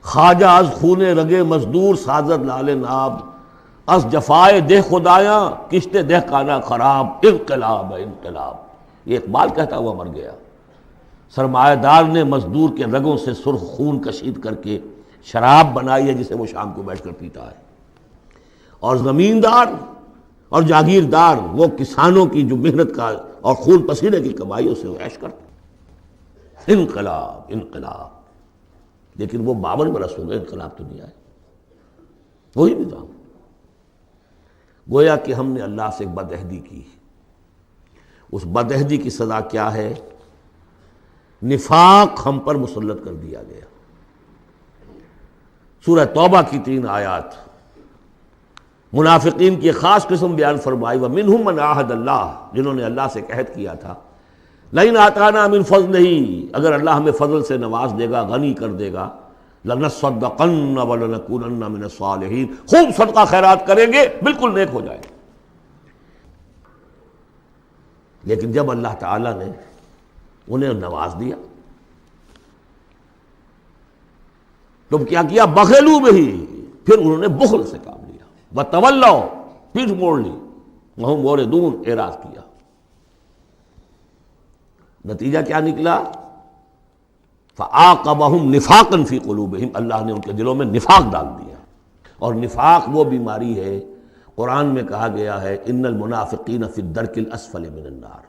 خواجہ از خون رگے مزدور سازد لال ناب، از جفائے دہ خدایاں کشتے دہ کانا خراب، انقلاب ہے انقلاب۔ یہ اقبال کہتا ہوا مر گیا۔ سرمایہ دار نے مزدور کے رگوں سے سرخ خون کشید کر کے شراب بنائی ہے جسے وہ شام کو بیٹھ کر پیتا ہے، اور زمیندار اور جاگیردار وہ کسانوں کی جو محنت کا اور خون پسینے کی کمائی اسے عیش کرتے۔ انقلاب انقلاب، لیکن وہ 52 برس ہو گئے انقلاب تو نہیں آئے، وہی نظام۔ گویا کہ ہم نے اللہ سے ایک بدعہدی کی، اس بدعہدی کی سزا کیا ہے؟ نفاق ہم پر مسلط کر دیا گیا۔ سورہ توبہ کی 3 آیات منافقین کی خاص قسم بیان فرمائی، وَمِنْهُمْ مَنْ عَاهَدَ اللَّهُ، جنہوں نے اللہ سے عہد کیا تھا، لَئِنْ آتَانَا مِنْ فَضْلِهِ، اگر اللہ ہمیں فضل سے نواز دے گا، غنی کر دے گا، لَنَصَّدَّقَنَّ وَلَنَكُونَنَّ مِنَ الصَّالِحِينَ، خوب صدقہ خیرات کریں گے، بالکل نیک ہو جائیں گے۔ لیکن جب اللہ تعالیٰ نے انہیں نواز دیا، تم کیا کیا؟ بخلوا بہ، پھر انہوں نے بخل سے کام لیا، وتولوا، پیٹھ موڑ لی، وہم موردون، اعراض کیا۔ نتیجہ کیا نکلا؟ فعاقبہم نفاقا فی قلوبہم، اللہ نے ان کے دلوں میں نفاق ڈال دیا۔ اور نفاق وہ بیماری ہے، قرآن میں کہا گیا ہے ان المنافقین فی الدرک الاسفل من النار،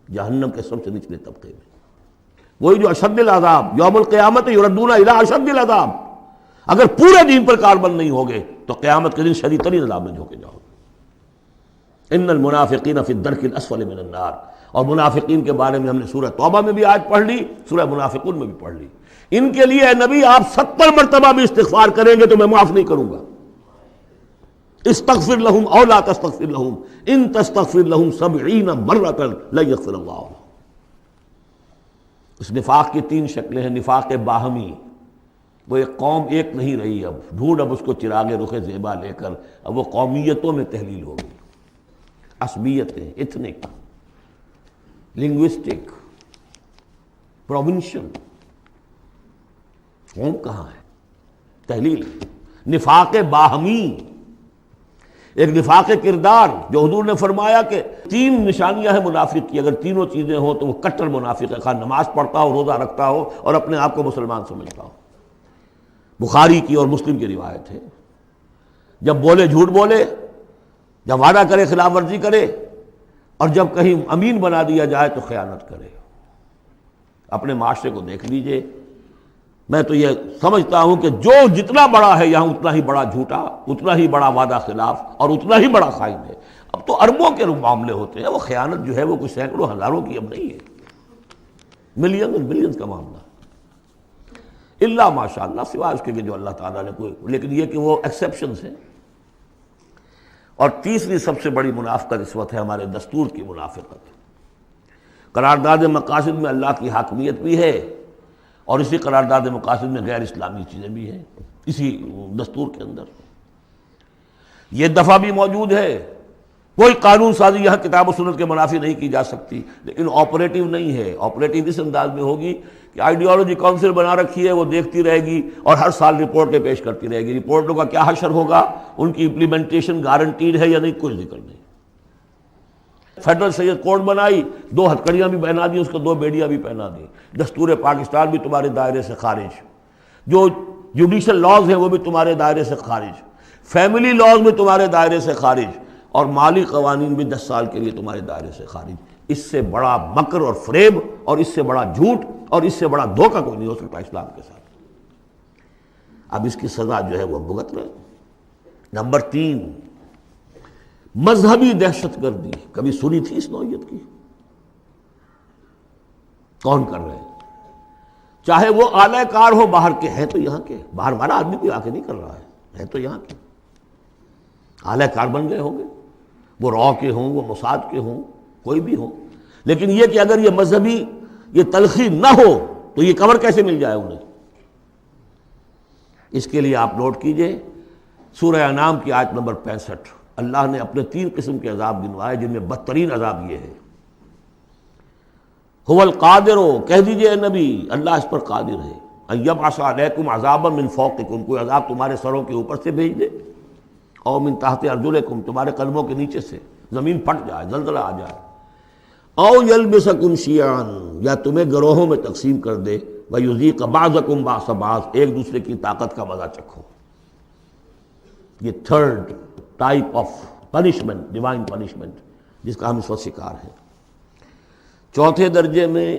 جہنم کے سب سے نچلے طبقے میں، وہی جو اشد العذاب، یوم القیامت یردون الی اشد العذاب، اگر پورے دین پر کاربند نہیں ہوگے تو قیامت کے دن شدید ترین عذاب میں جھونکے جاؤ گے۔ ان المنافقین فی الدرک الاسفل من النار، اور منافقین کے بارے میں ہم نے سورہ توبہ میں بھی آیت پڑھ لی، سورہ منافقون میں بھی پڑھ لی۔ ان کے لیے اے نبی آپ 70 مرتبہ بھی استغفار کریں گے تو میں معاف نہیں کروں گا۔ استغفر لہم او لا تستغفر لہم ان تستغفر لہم 70 مرۃ لن یغفر اللہ لہم۔ اس نفاق کی 3 شکلیں ہیں۔ نفاق باہمی، وہ ایک قوم ایک نہیں رہی، اب ڈھونڈ اب اس کو چراغ رخ زیبا لے کر، اب وہ قومیتوں میں تحلیل ہو گئی، عصبیتیں، ایتھنک، لنگوسٹک، پروونشل، قوم کہاں ہے؟ تحلیل۔ نفاق باہمی، ایک نفاق کردار، جو حضور نے فرمایا کہ 3 نشانیاں ہیں منافق کی، اگر تینوں چیزیں ہوں تو وہ کٹر منافق ہے، خواہ نماز پڑھتا ہو، روزہ رکھتا ہو اور اپنے آپ کو مسلمان سمجھتا ہو۔ بخاری کی اور مسلم کی روایت ہے، جب بولے جھوٹ بولے، جب وعدہ کرے خلاف ورزی کرے، اور جب کہیں امین بنا دیا جائے تو خیانت کرے۔ اپنے معاشرے کو دیکھ لیجئے، میں تو یہ سمجھتا ہوں کہ جو جتنا بڑا ہے یہاں اتنا ہی بڑا جھوٹا، اتنا ہی بڑا وعدہ خلاف اور اتنا ہی بڑا خائن ہے۔ اب تو اربوں کے معاملے ہوتے ہیں، وہ خیانت جو ہے وہ کچھ سینکڑوں ہزاروں کی اب نہیں ہے، ملین اور بلینز کا معاملہ، اللہ ماشاء اللہ، سوائے اس کے کہ جو اللہ تعالیٰ نے کوئی، لیکن یہ کہ وہ ایکسیپشنز ہیں۔ اور تیسری سب سے بڑی منافقت اس وقت ہے ہمارے دستور کی منافقت۔ قرارداد مقاصد میں اللہ کی حاکمیت بھی ہے، اور اسی قرارداد مقاصد میں غیر اسلامی چیزیں بھی ہیں، اسی دستور کے اندر یہ دفعہ بھی موجود ہے۔ کوئی قانون سازی یہاں کتاب و سنت کے منافی نہیں کی جا سکتی، لیکن آپریٹیو نہیں ہے۔ آپریٹیو اس انداز میں ہوگی کہ آئیڈیالوجی کونسل بنا رکھی ہے، وہ دیکھتی رہے گی اور ہر سال رپورٹیں پیش کرتی رہے گی۔ رپورٹوں کا کیا حشر ہوگا، ان کی امپلیمنٹیشن گارنٹیڈ ہے یا نہیں، کوئی ذکر نہیں۔ فیڈرل سید کوڈ بنائی، 2 ہتھکڑیاں بھی پہنا دی، اس کو 2 بیڑیاں بھی پہنا دی۔ دستور پاکستان بھی تمہارے دائرے سے خارج، جو جوڈیشل لاز ہیں وہ بھی تمہارے دائرے سے خارج، فیملی لاز بھی تمہارے دائرے سے خارج، اور مالی قوانین بھی 10 سال کے لیے تمہارے دائرے سے خارج۔ اس سے بڑا مکر اور فریب، اور اس سے بڑا جھوٹ، اور اس سے بڑا دھوکہ کوئی نہیں ہو سکتا اسلام کے ساتھ۔ اب اس کی سزا جو ہے وہ بھگت رہے۔ نمبر 3، مذہبی دہشت گردی۔ کبھی سنی تھی اس نوعیت کی؟ کون کر رہے ہیں؟ چاہے وہ اعلی کار ہو باہر کے، ہیں تو یہاں کے، باہر والا آدمی کوئی آ کے نہیں کر رہا ہے تو یہاں کے اعلی کار بن گئے ہوں گے، وہ را کے ہوں، وہ موساد کے ہوں، کوئی بھی ہو۔ لیکن یہ کہ اگر یہ مذہبی یہ تلخی نہ ہو تو یہ کور کیسے مل جائے انہیں؟ اس کے لیے آپ نوٹ کیجئے سورہ انعام کی آیت نمبر 65، اللہ نے اپنے 3 قسم کے عذاب گنوائے، جن میں بدترین عذاب یہ ہے۔ هو القادر، کہہ دیجئے نبی اللہ اس پر قادر ہے، ان یبعث علیکم عذابا من فوقکم، کوئی عذاب تمہارے سروں کے اوپر سے بھیج دے، او من تحت ارجلکم، تمہارے قدموں کے نیچے سے زمین پھٹ جائے، زلزلہ آ جائے، او یلبسکم شیعا، یا تمہیں گروہوں میں تقسیم کر دے، ویذیق بعضکم بعض بعض، ایک دوسرے کی طاقت کا مزہ چکھو۔ یہ third type of punishment, divine punishment, جس کا ہم اس وقت شکار ہیں۔ چوتھے درجے میں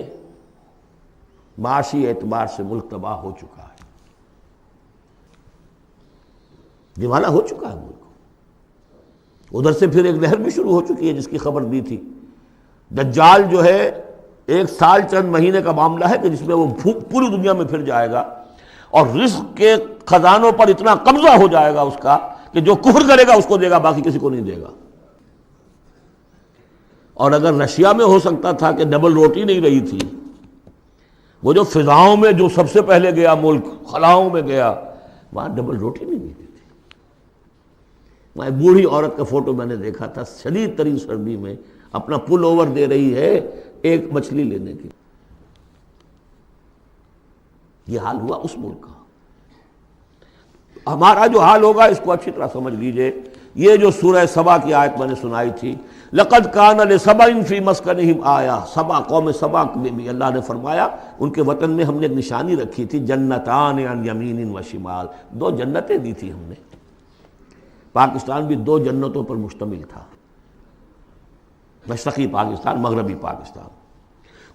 معاشی اعتبار سے ملک تباہ ہو چکا ہے، دیوانہ ہو چکا ہے ملک۔ ادھر سے پھر ایک لہر بھی شروع ہو چکی ہے جس کی خبر دی تھی، دجال جو ہے 1 سال چند مہینے کا معاملہ ہے کہ جس میں وہ پوری دنیا میں پھر جائے گا، اور رزق کے خزانوں پر اتنا قبضہ ہو جائے گا اس کا کہ جو کفر کرے گا اس کو دے گا، باقی کسی کو نہیں دے گا۔ اور اگر رشیا میں ہو سکتا تھا کہ ڈبل روٹی نہیں رہی تھی، وہ جو فضاؤں میں جو سب سے پہلے گیا ملک، خلاؤں میں گیا، وہاں ڈبل روٹی نہیں ملتی تھی۔ وہاں ایک بوڑھی عورت کا فوٹو میں نے دیکھا تھا، شدید ترین سردی میں اپنا پل اوور دے رہی ہے ایک مچھلی لینے کی۔ یہ حال ہوا اس ملک کا۔ ہمارا جو حال ہوگا اس کو اچھی طرح سمجھ لیجئے۔ یہ جو سورہ سبا کی آیت میں نے سنائی تھی، لَقَدْ كَانَ لِسَبَإٍ فِي مَسْكَنِهِمْ آیَةٌ، سبا قوم سبا میں بھی اللہ نے فرمایا ان کے وطن میں ہم نے ایک نشانی رکھی تھی، جنتان عن یمین و شمال، 2 جنتیں دی تھی ہم نے۔ پاکستان بھی 2 جنتوں پر مشتمل تھا، مشرقی پاکستان، مغربی پاکستان۔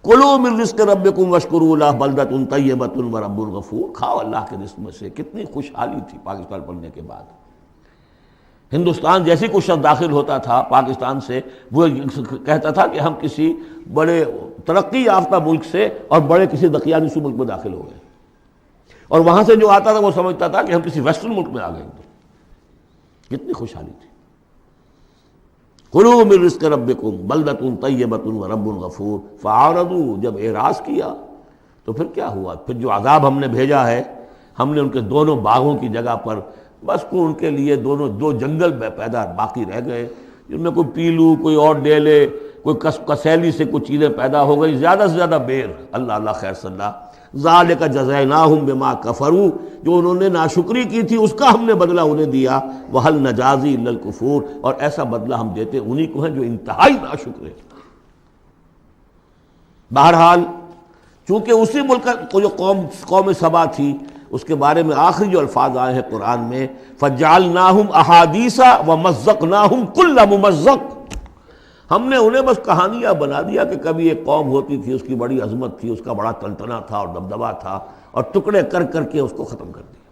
کلوا من رزق ربکم واشکروا لہ بلدۃ طیبۃ ورب غفور، کھاؤ اللہ کے رزق میں سے۔ کتنی خوشحالی تھی پاکستان بننے کے بعد۔ ہندوستان جیسی کوئی شخص داخل ہوتا تھا پاکستان سے، وہ کہتا تھا کہ ہم کسی بڑے ترقی یافتہ ملک سے اور بڑے کسی دقیانوسی ملک میں داخل ہو گئے، اور وہاں سے جو آتا تھا وہ سمجھتا تھا کہ ہم کسی ویسٹرن ملک میں آ گئے۔ کتنی خوشحالی تھی۔ کلوا من رزق ربکم بلدۃ طیبۃ ورب غفور، فاعرضوا، جب اعراض کیا تو پھر کیا ہوا؟ پھر جو عذاب ہم نے بھیجا ہے، ہم نے ان کے دونوں باغوں کی جگہ پر بس کو ان کے لیے 2 جنگل پیدا باقی رہ گئے، جن میں کوئی پیلو، کوئی اور ڈیلے، کوئی کسیلی سے کچھ چیزیں پیدا ہو گئی، زیادہ سے زیادہ بیر۔ اللہ اللہ خیر صلی اللہ۔ ذالک جزیناہم بما کفروا، جو انہوں نے ناشکری کی تھی اس کا ہم نے بدلہ انہیں دیا۔ وہل نجازی الا الکفور، اور ایسا بدلہ ہم دیتے انہی کو ہیں جو انتہائی ناشکر ہیں۔ بہرحال چونکہ اسی ملک کو جو قوم سبا تھی، اس کے بارے میں آخری جو الفاظ آئے ہیں قرآن میں، فَجَعَلْنَاهُمْ أَحَادِيثَ وَمَزَّقْنَاهُمْ كُلَّ مُمَزَّقٍ، ہم نے انہیں بس کہانیاں بنا دیا کہ کبھی ایک قوم ہوتی تھی، اس کی بڑی عظمت تھی، اس کا بڑا تنتنا تھا اور دبدبا تھا، اور ٹکڑے کر کر کے اس کو ختم کر دیا۔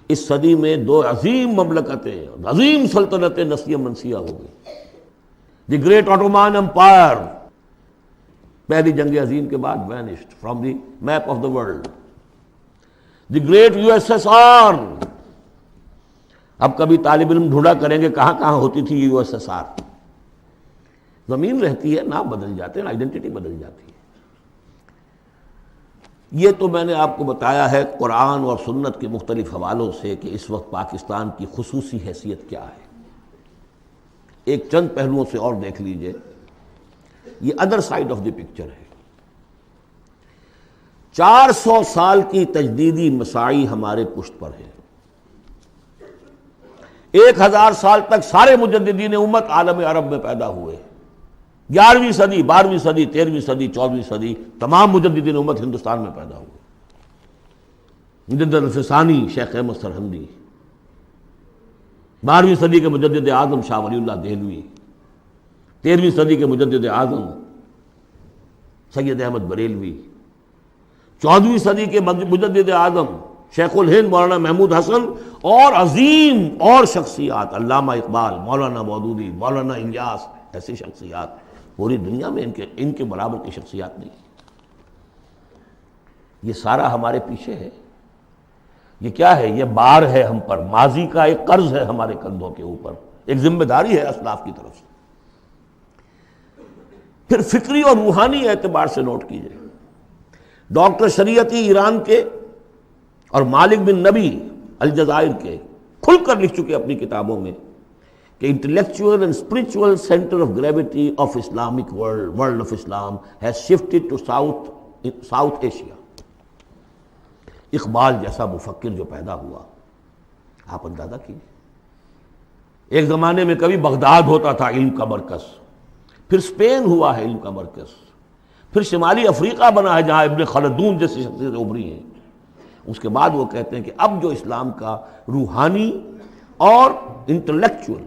اس صدی میں 2 عظیم مملکتیں، عظیم سلطنتیں نسیہ منسیہ ہو گئی۔ دی گریٹ آٹومان امپائر، پہلی جنگ عظیم کے بعد vanished from the map of the world. The great USSR، اب کبھی طالب علم ڈھونڈا کریں گے کہاں کہاں ہوتی تھی USSR۔ زمین رہتی ہے، نام بدل جاتے ہیں، آئیڈینٹی بدل جاتی ہے۔ یہ تو میں نے آپ کو بتایا ہے قرآن اور سنت کے مختلف حوالوں سے کہ اس وقت پاکستان کی خصوصی حیثیت کیا ہے۔ ایک چند پہلوؤں سے اور دیکھ لیجئے، یہ other side of the picture ہے۔ 400 سال کی تجدیدی مساعی ہمارے پشت پر ہے۔ 1000 سال تک سارے مجددین امت عالم عرب میں پیدا ہوئے۔ 11ویں صدی، 12ویں صدی، 13ویں صدی، 14ویں صدی، تمام مجددین امت ہندوستان میں پیدا ہوئے۔ مجدد الفسانی شیخ احمد سرہندی، 12ویں صدی کے مجدد اعظم شاہ ولی اللہ دہلوی، 13ویں صدی کے مجدد اعظم سید احمد بریلوی، 14ویں صدی کے مجدد اعظم شیخ الہند مولانا محمود حسن، اور عظیم اور شخصیات، علامہ اقبال، مولانا مودودی، مولانا الیاس، ایسی شخصیات پوری دنیا میں ان کے برابر کی شخصیات نہیں۔ یہ سارا ہمارے پیچھے ہے۔ یہ کیا ہے؟ یہ بار ہے ہم پر، ماضی کا ایک قرض ہے ہمارے کندھوں کے اوپر، ایک ذمہ داری ہے اسلاف کی طرف سے۔ پھر فکری اور روحانی اعتبار سے نوٹ کیجئے، ڈاکٹر شریعتی ایران کے اور مالک بن نبی الجزائر کے کھل کر لکھ چکے اپنی کتابوں میں کہ intellectual and spiritual centre of gravity of Islamic world of Islam has shifted to South Asia. Iqbal جیسا مفکر جو پیدا ہوا، آپ اندازہ کیجیے۔ ایک زمانے میں کبھی بغداد ہوتا تھا علم کا مرکز، پھر اسپین ہوا ہے علم کا مرکز، پھر شمالی افریقہ بنا ہے جہاں ابن خلدون جیسی شخصیتیں ابھری ہیں۔ اس کے بعد وہ کہتے ہیں کہ اب جو اسلام کا روحانی اور intellectual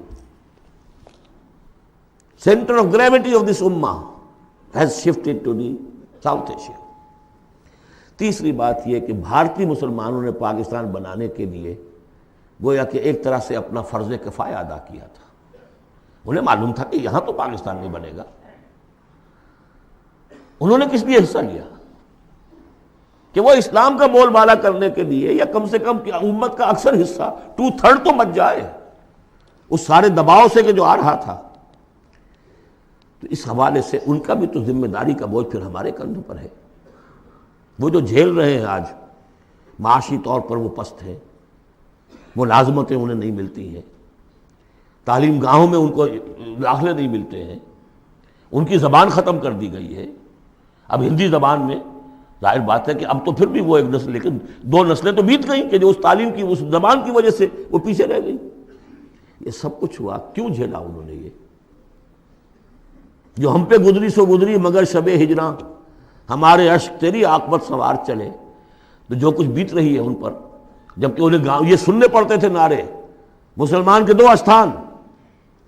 centre of gravity of this امہ has shifted to the South Asia. تیسری بات یہ کہ بھارتی مسلمانوں نے پاکستان بنانے کے لیے گویا کہ ایک طرح سے اپنا فرض کفایہ ادا کیا تھا۔ انہیں معلوم تھا کہ یہاں تو پاکستان نہیں بنے گا۔ انہوں نے کس لیے حصہ لیا؟ کہ وہ اسلام کا بول بالا کرنے کے لیے، یا کم سے کم امت کا اکثر حصہ 2/3 تو بچ جائے اس سارے دباؤ سے کہ جو آ رہا تھا۔ تو اس حوالے سے ان کا بھی تو ذمہ داری کا بوجھ پھر ہمارے کندھوں پر ہے۔ وہ جو جھیل رہے ہیں آج، معاشی طور پر وہ پست ہیں، ملازمتیں انہیں نہیں ملتی ہیں، تعلیم گاہوں میں ان کو داخلے نہیں ملتے ہیں، ان کی زبان ختم کر دی گئی ہے۔ اب ہندی زبان میں ظاہر بات ہے کہ اب تو پھر بھی وہ ایک نسل، لیکن 2 نسلیں تو بیت گئیں کہ جو اس تعلیم کی، اس زبان کی وجہ سے وہ پیچھے رہ گئی۔ یہ سب کچھ ہوا، کیوں جھیلا انہوں نے؟ یہ جو ہم پہ گزری سو گزری مگر شب ہجراں، ہمارے اشک تیری عاقبت سوار چلے، تو جو کچھ بیت رہی ہے ان پر، جبکہ انہیں یہ سننے پڑتے تھے نعرے، مسلمان کے 2 استھان،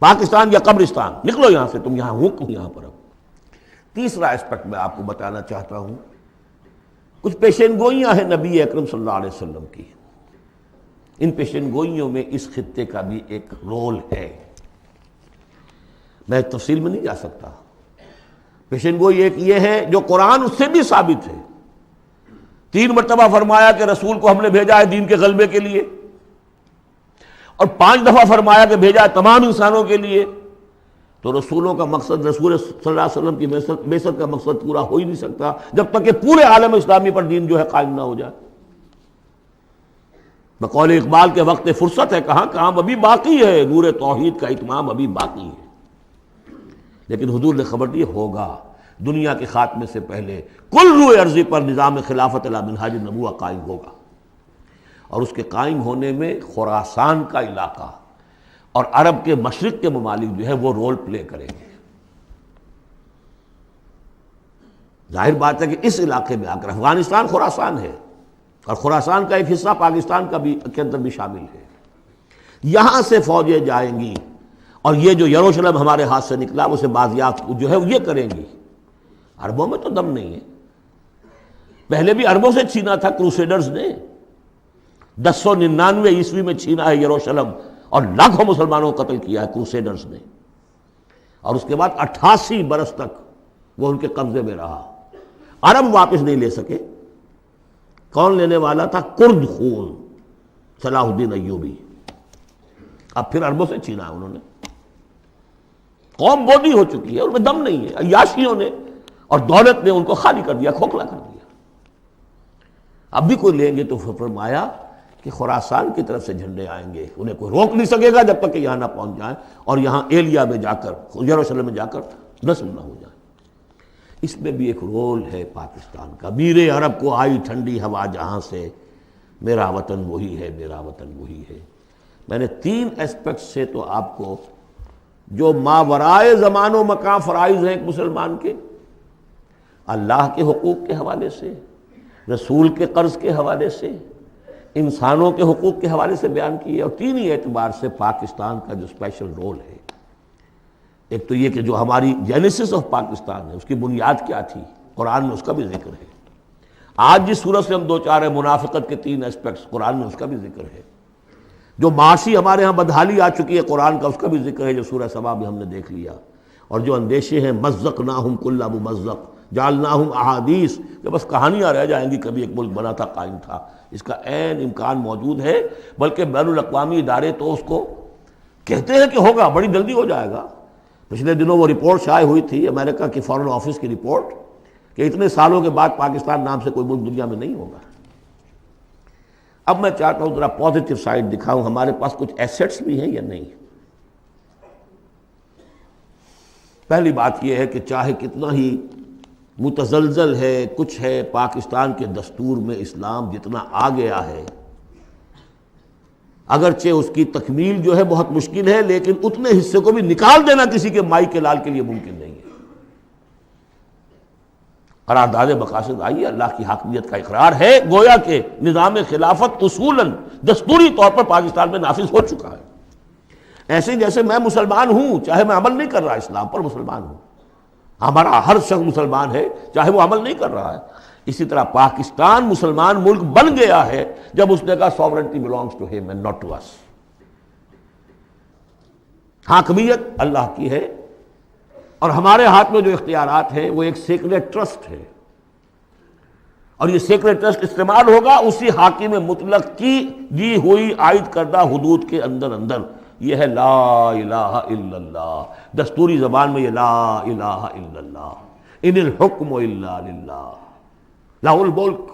پاکستان یا قبرستان، نکلو یہاں سے، تم یہاں ہو کیوں یہاں پر؟ اب تیسرا اسپیکٹ میں آپ کو بتانا چاہتا ہوں، کچھ پیشین گوئیاں ہیں نبی اکرم صلی اللہ علیہ وسلم کی۔ ان پیشین گوئیوں میں اس خطے کا بھی ایک رول ہے، میں تفصیل میں نہیں جا سکتا۔ پیشین گوئی ایک یہ ہے جو قرآن اس سے بھی ثابت ہے، 3 مرتبہ فرمایا کہ رسول کو ہم نے بھیجا ہے دین کے غلبے کے لیے، اور 5 دفعہ فرمایا کہ بھیجا ہے تمام انسانوں کے لیے۔ تو رسولوں کا مقصد، رسول صلی اللہ علیہ وسلم کی بعثت کا مقصد پورا ہو ہی نہیں سکتا جب تک کہ پورے عالم اسلامی پر دین جو ہے قائم نہ ہو جائے۔ بقول اقبال کے وقت فرصت ہے کہاں، کام ابھی باقی ہے، نور توحید کا اتمام ابھی باقی ہے۔ لیکن حضور نے خبر دی ہوگا، دنیا کے خاتمے سے پہلے کل روئے ارضی پر نظام خلافت علی منہاج النبوہ قائم ہوگا، اور اس کے قائم ہونے میں خراسان کا علاقہ اور عرب کے مشرق کے ممالک جو ہے وہ رول پلے کریں گے۔ ظاہر بات ہے کہ اس علاقے میں آ کر افغانستان خراسان ہے، اور خراسان کا ایک حصہ پاکستان کا بھی کے اندر بھی شامل ہے۔ یہاں سے فوجیں جائیں گی، اور یہ جو یروشلم ہمارے ہاتھ سے نکلا اسے بازیافت جو ہے یہ کریں گی۔ عربوں میں تو دم نہیں ہے، پہلے بھی عربوں سے چھینا تھا کروسیڈرز نے، 1099 عیسوی میں چھینا ہے یروشلم، اور لاکھوں مسلمانوں کو قتل کیا ہے کروسیڈرز نے، اور اس کے بعد 88 برس تک وہ ان کے قبضے میں رہا۔ عرب واپس نہیں لے سکے، کون لینے والا تھا؟ کرد خون، صلاح الدین ایوبی۔ اب پھر عربوں سے چھینا ہے انہوں نے، قوم بودی ہو چکی ہے، ان میں دم نہیں ہے، عیاشیوں نے اور دولت نے ان کو خالی کر دیا، کھوکھلا کر دیا۔ اب بھی کوئی لیں گے تو فرمایا کہ خراسان کی طرف سے جھنڈے آئیں گے، انہیں کوئی روک نہیں سکے گا جب تک کہ یہاں نہ پہنچ جائیں، اور یہاں ایلیا میں جا کر، یروشلم میں جا کر نصب نہ ہو جائیں۔ اس میں بھی ایک رول ہے پاکستان کا۔ میرے عرب کو آئی ٹھنڈی ہوا جہاں سے، میرا وطن وہی ہے، میرا وطن وہی ہے۔ میں نے 3 اسپیکٹ سے تو آپ کو جو ماورائے زمان و مکان فرائض ہیں ایک مسلمان کے، اللہ کے حقوق کے حوالے سے، رسول کے قرض کے حوالے سے، انسانوں کے حقوق کے حوالے سے بیان کیے، اور 3 ہی اعتبار سے پاکستان کا جو اسپیشل رول ہے۔ ایک تو یہ کہ جو ہماری جینیسس آف پاکستان ہے، اس کی بنیاد کیا تھی، قرآن میں اس کا بھی ذکر ہے۔ آج جس صورت سے ہم دو چار ہیں، منافقت کے 3 اسپیکٹس، قرآن میں اس کا بھی ذکر ہے۔ جو معاشی ہمارے ہاں بدحالی آ چکی ہے، قرآن کا اس کا بھی ذکر ہے، جو سورہ سبا بھی ہم نے دیکھ لیا۔ اور جو اندیشے ہیں، مزقناہم کل ممزق جعلناہم احادیث، کہ بس کہانیاں رہ جائیں گی، کبھی ایک ملک بنا تھا، قائم تھا، اس کا عین امکان موجود ہے، بلکہ بین الاقوامی ادارے تو اس کو کہتے ہیں کہ ہوگا، بڑی جلدی ہو جائے گا۔ پچھلے دنوں وہ رپورٹ شائع ہوئی تھی امریکہ کی فارن آفس کی رپورٹ، کہ اتنے سالوں کے بعد پاکستان نام سے کوئی ملک دنیا میں نہیں ہوگا۔ اب میں چاہتا ہوں ذرا پازیٹیو سائڈ دکھاؤں، ہمارے پاس کچھ ایسٹس بھی ہیں یا نہیں۔ پہلی بات یہ ہے کہ چاہے کتنا ہی متزلزل ہے، کچھ ہے۔ پاکستان کے دستور میں اسلام جتنا آ گیا ہے، اگرچہ اس کی تکمیل جو ہے بہت مشکل ہے، لیکن اتنے حصے کو بھی نکال دینا کسی کے مائی کے لال کے لیے ممکن نہیں ہے۔ قرارداد مقاصد آئی ہے، اللہ کی حاکمیت کا اقرار ہے، گویا کہ نظام خلافت اصولاً دستوری طور پر پاکستان میں نافذ ہو چکا ہے۔ ایسے جیسے میں مسلمان ہوں، چاہے میں عمل نہیں کر رہا اسلام پر، مسلمان ہوں، ہمارا ہر شخص مسلمان ہے چاہے وہ عمل نہیں کر رہا ہے، اسی طرح پاکستان مسلمان ملک بن گیا ہے جب اس نے کہا sovereignty belongs to him and not to us۔ حاکمیت اللہ کی ہے، اور ہمارے ہاتھ میں جو اختیارات ہیں وہ ایک سیکریٹ ٹرسٹ ہے، اور یہ سیکریٹ ٹرسٹ استعمال ہوگا اسی حاکم مطلق کی دی ہوئی عائد کردہ حدود کے اندر۔ یہ ہے لا الہ الا اللہ، دستوری زبان میں یہ لا الہ الا اللہ، ان الحکم الا للہ، لہ الملک۔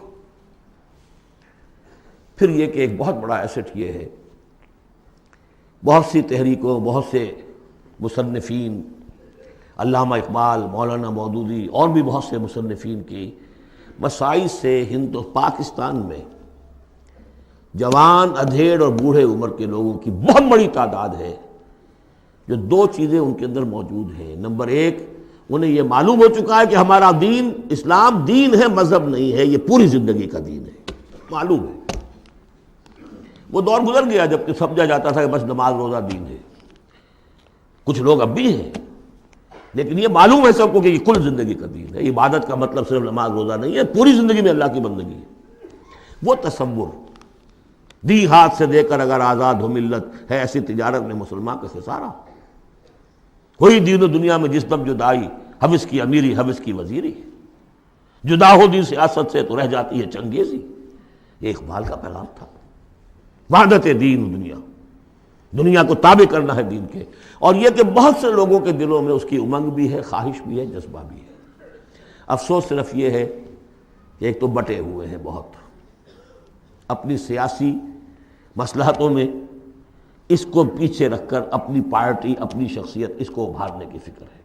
پھر یہ کہ ایک بہت بڑا ایسٹ یہ ہے، بہت سی تحریکوں، بہت سے مصنفین، علامہ اقبال، مولانا مودودی اور بھی بہت سے مصنفین کی مسائل سے پاکستان میں جوان، ادھیڑ اور بوڑھے عمر کے لوگوں کی بہت بڑی تعداد ہے جو دو چیزیں ان کے اندر موجود ہیں۔ نمبر ایک، انہیں یہ معلوم ہو چکا ہے کہ ہمارا دین اسلام دین ہے، مذہب نہیں ہے، یہ پوری زندگی کا دین ہے، معلوم ہے۔ وہ دور گزر گیا جب کہ سمجھا جاتا تھا کہ بس نماز روزہ دین ہے، کچھ لوگ اب بھی ہیں، لیکن یہ معلوم ہے سب کو کہ یہ کل زندگی کا دین ہے۔ عبادت کا مطلب صرف نماز روزہ نہیں ہے، پوری زندگی میں اللہ کی بندگی ہے۔ وہ تصور دی ہاتھ سے دے کر اگر آزاد ہو ملت ہے، ایسی تجارت میں مسلمان کا خسارہ۔ کوئی دین و دنیا میں جس دم جدائی، حوث کی امیری حوث کی وزیری، جدا ہو دین سیاست سے تو رہ جاتی ہے چنگیزی۔ یہ اقبال کا پیغام تھا، وحدت دین و دنیا، دنیا کو تابع کرنا ہے دین کے۔ اور یہ کہ بہت سے لوگوں کے دلوں میں اس کی امنگ بھی ہے، خواہش بھی ہے، جذبہ بھی ہے۔ افسوس صرف یہ ہے کہ ایک تو بٹے ہوئے ہیں بہت، اپنی سیاسی مصلحتوں میں اس کو پیچھے رکھ کر اپنی پارٹی، اپنی شخصیت، اس کو ابھارنے کی فکر ہے۔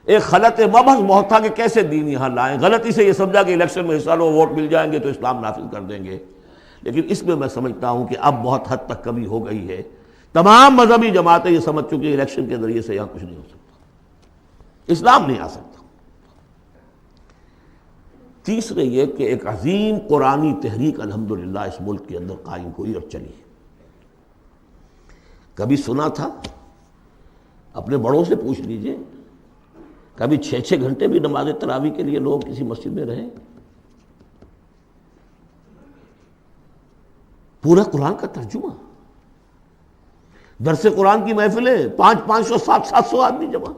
ایک خلط مبحث بہت تھا کہ کیسے دین یہاں لائیں، غلطی سے یہ سمجھا کہ الیکشن میں حصہ لو، ووٹ مل جائیں گے تو اسلام نافذ کر دیں گے، لیکن اس میں میں سمجھتا ہوں کہ اب بہت حد تک کمی ہو گئی ہے۔ تمام مذہبی جماعتیں یہ سمجھ چکی ہیں الیکشن کے ذریعے سے یہاں کچھ نہیں ہو سکتا، اسلام نہیں آ سکتا۔ تیسرے یہ کہ ایک عظیم قرآنی تحریک الحمدللہ اس ملک کے اندر قائم ہوئی اور چلی ہے۔ کبھی سنا تھا؟ اپنے بڑوں سے پوچھ لیجئے، کبھی 6 گھنٹے بھی نماز تراویح کے لیے لوگ کسی مسجد میں رہے؟ پورا قرآن کا ترجمہ، درس قرآن کی محفلیں، 500 700 آدمی جمع،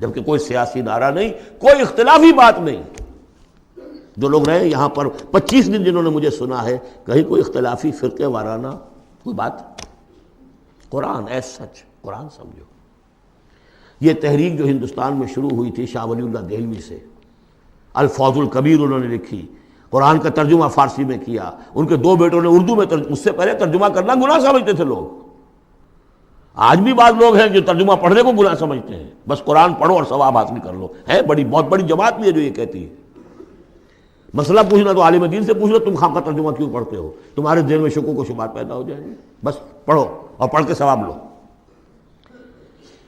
جبکہ کوئی سیاسی نعرہ نہیں، کوئی اختلافی بات نہیں۔ جو لوگ رہے یہاں پر 25 دن، جنہوں نے مجھے سنا ہے، کہیں کوئی اختلافی فرقے وارانہ کوئی بات؟ قرآن ایز سچ، قرآن سمجھو۔ یہ تحریک جو ہندوستان میں شروع ہوئی تھی شاہ ولی اللہ دہلوی سے، الفوز الکبیر انہوں نے لکھی، قرآن کا ترجمہ فارسی میں کیا، ان کے 2 بیٹوں نے اردو میں اس سے پہلے ترجمہ کرنا گناہ سمجھتے تھے لوگ۔ آج بھی بعض لوگ ہیں جو ترجمہ پڑھنے کو گناہ سمجھتے ہیں، بس قرآن پڑھو اور ثواب حاصل کر لو۔ ہے بہت بڑی جماعت بھی ہے جو یہ کہتی ہے۔ مسئلہ پوچھنا تو عالم دین سے پوچھ لو، تم خام کا ترجمہ کیوں پڑھتے ہو؟ تمہارے دل میں شکوک و شبہات پیدا ہو جائیں گے، بس پڑھو اور پڑھ کے ثواب لو۔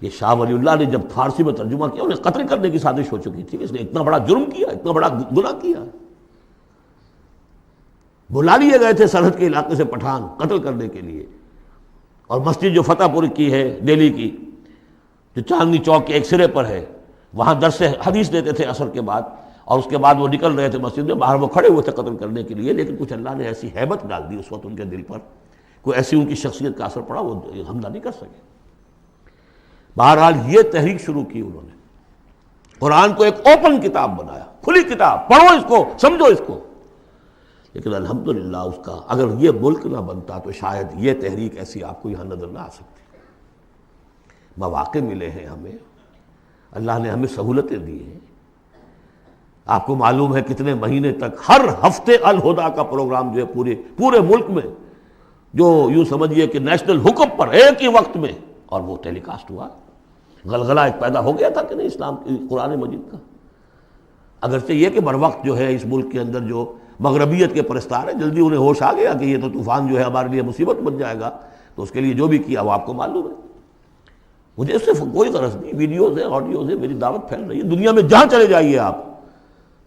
یہ شاہ ولی اللہ نے جب فارسی میں ترجمہ کیا، انہیں قتل کرنے کی سازش ہو چکی تھی، اس نے اتنا بڑا جرم کیا، اتنا بڑا گناہ کیا۔ بلا لیے گئے تھے سرحد کے علاقے سے پٹھان قتل کرنے کے لیے، اور مسجد جو فتح پور کی ہے دہلی کی، جو چاندنی چوک کے ایک سرے پر ہے، وہاں درس حدیث دیتے تھے عصر کے بعد، اور اس کے بعد وہ نکل رہے تھے مسجد میں، باہر وہ کھڑے ہوئے تھے قتل کرنے کے لیے، لیکن کچھ اللہ نے ایسی ہیبت ڈال دی اس وقت ان کے دل پر، کوئی ایسی ان کی شخصیت کا اثر پڑا، وہ حملہ نہیں کر سکے۔ بہرحال یہ تحریک شروع کی انہوں نے، قرآن کو ایک اوپن کتاب بنایا، کھلی کتاب، پڑھو اس کو، سمجھو اس کو۔ لیکن الحمدللہ اس کا اگر یہ ملک نہ بنتا تو شاید یہ تحریک ایسی آپ کو یہاں نظر نہ آ سکتی۔ مواقع ملے ہیں ہمیں، اللہ نے ہمیں سہولتیں دی ہیں۔ آپ کو معلوم ہے کتنے مہینے تک ہر ہفتے الہدیٰ کا پروگرام جو ہے پورے ملک میں، جو یوں سمجھیے کہ نیشنل حکم پر ایک ہی وقت میں، اور وہ ٹیلی کاسٹ ہوا۔ غلغلہ ایک پیدا ہو گیا تھا کہ نہیں اسلام قرآن مجید کا، اگرچہ یہ کہ بر وقت جو ہے اس ملک کے اندر جو مغربیت کے پرستار ہیں جلدی انہیں ہوش آ گیا کہ یہ تو طوفان جو ہے ہمارے لیے مصیبت بن جائے گا، تو اس کے لیے جو بھی کیا وہ آپ کو معلوم ہے۔ مجھے اس سے کوئی غرض نہیں، ویڈیوز ہیں، آڈیوز ہیں، میری دعوت پھیل رہی ہے دنیا میں، جہاں چلے جائیے آپ،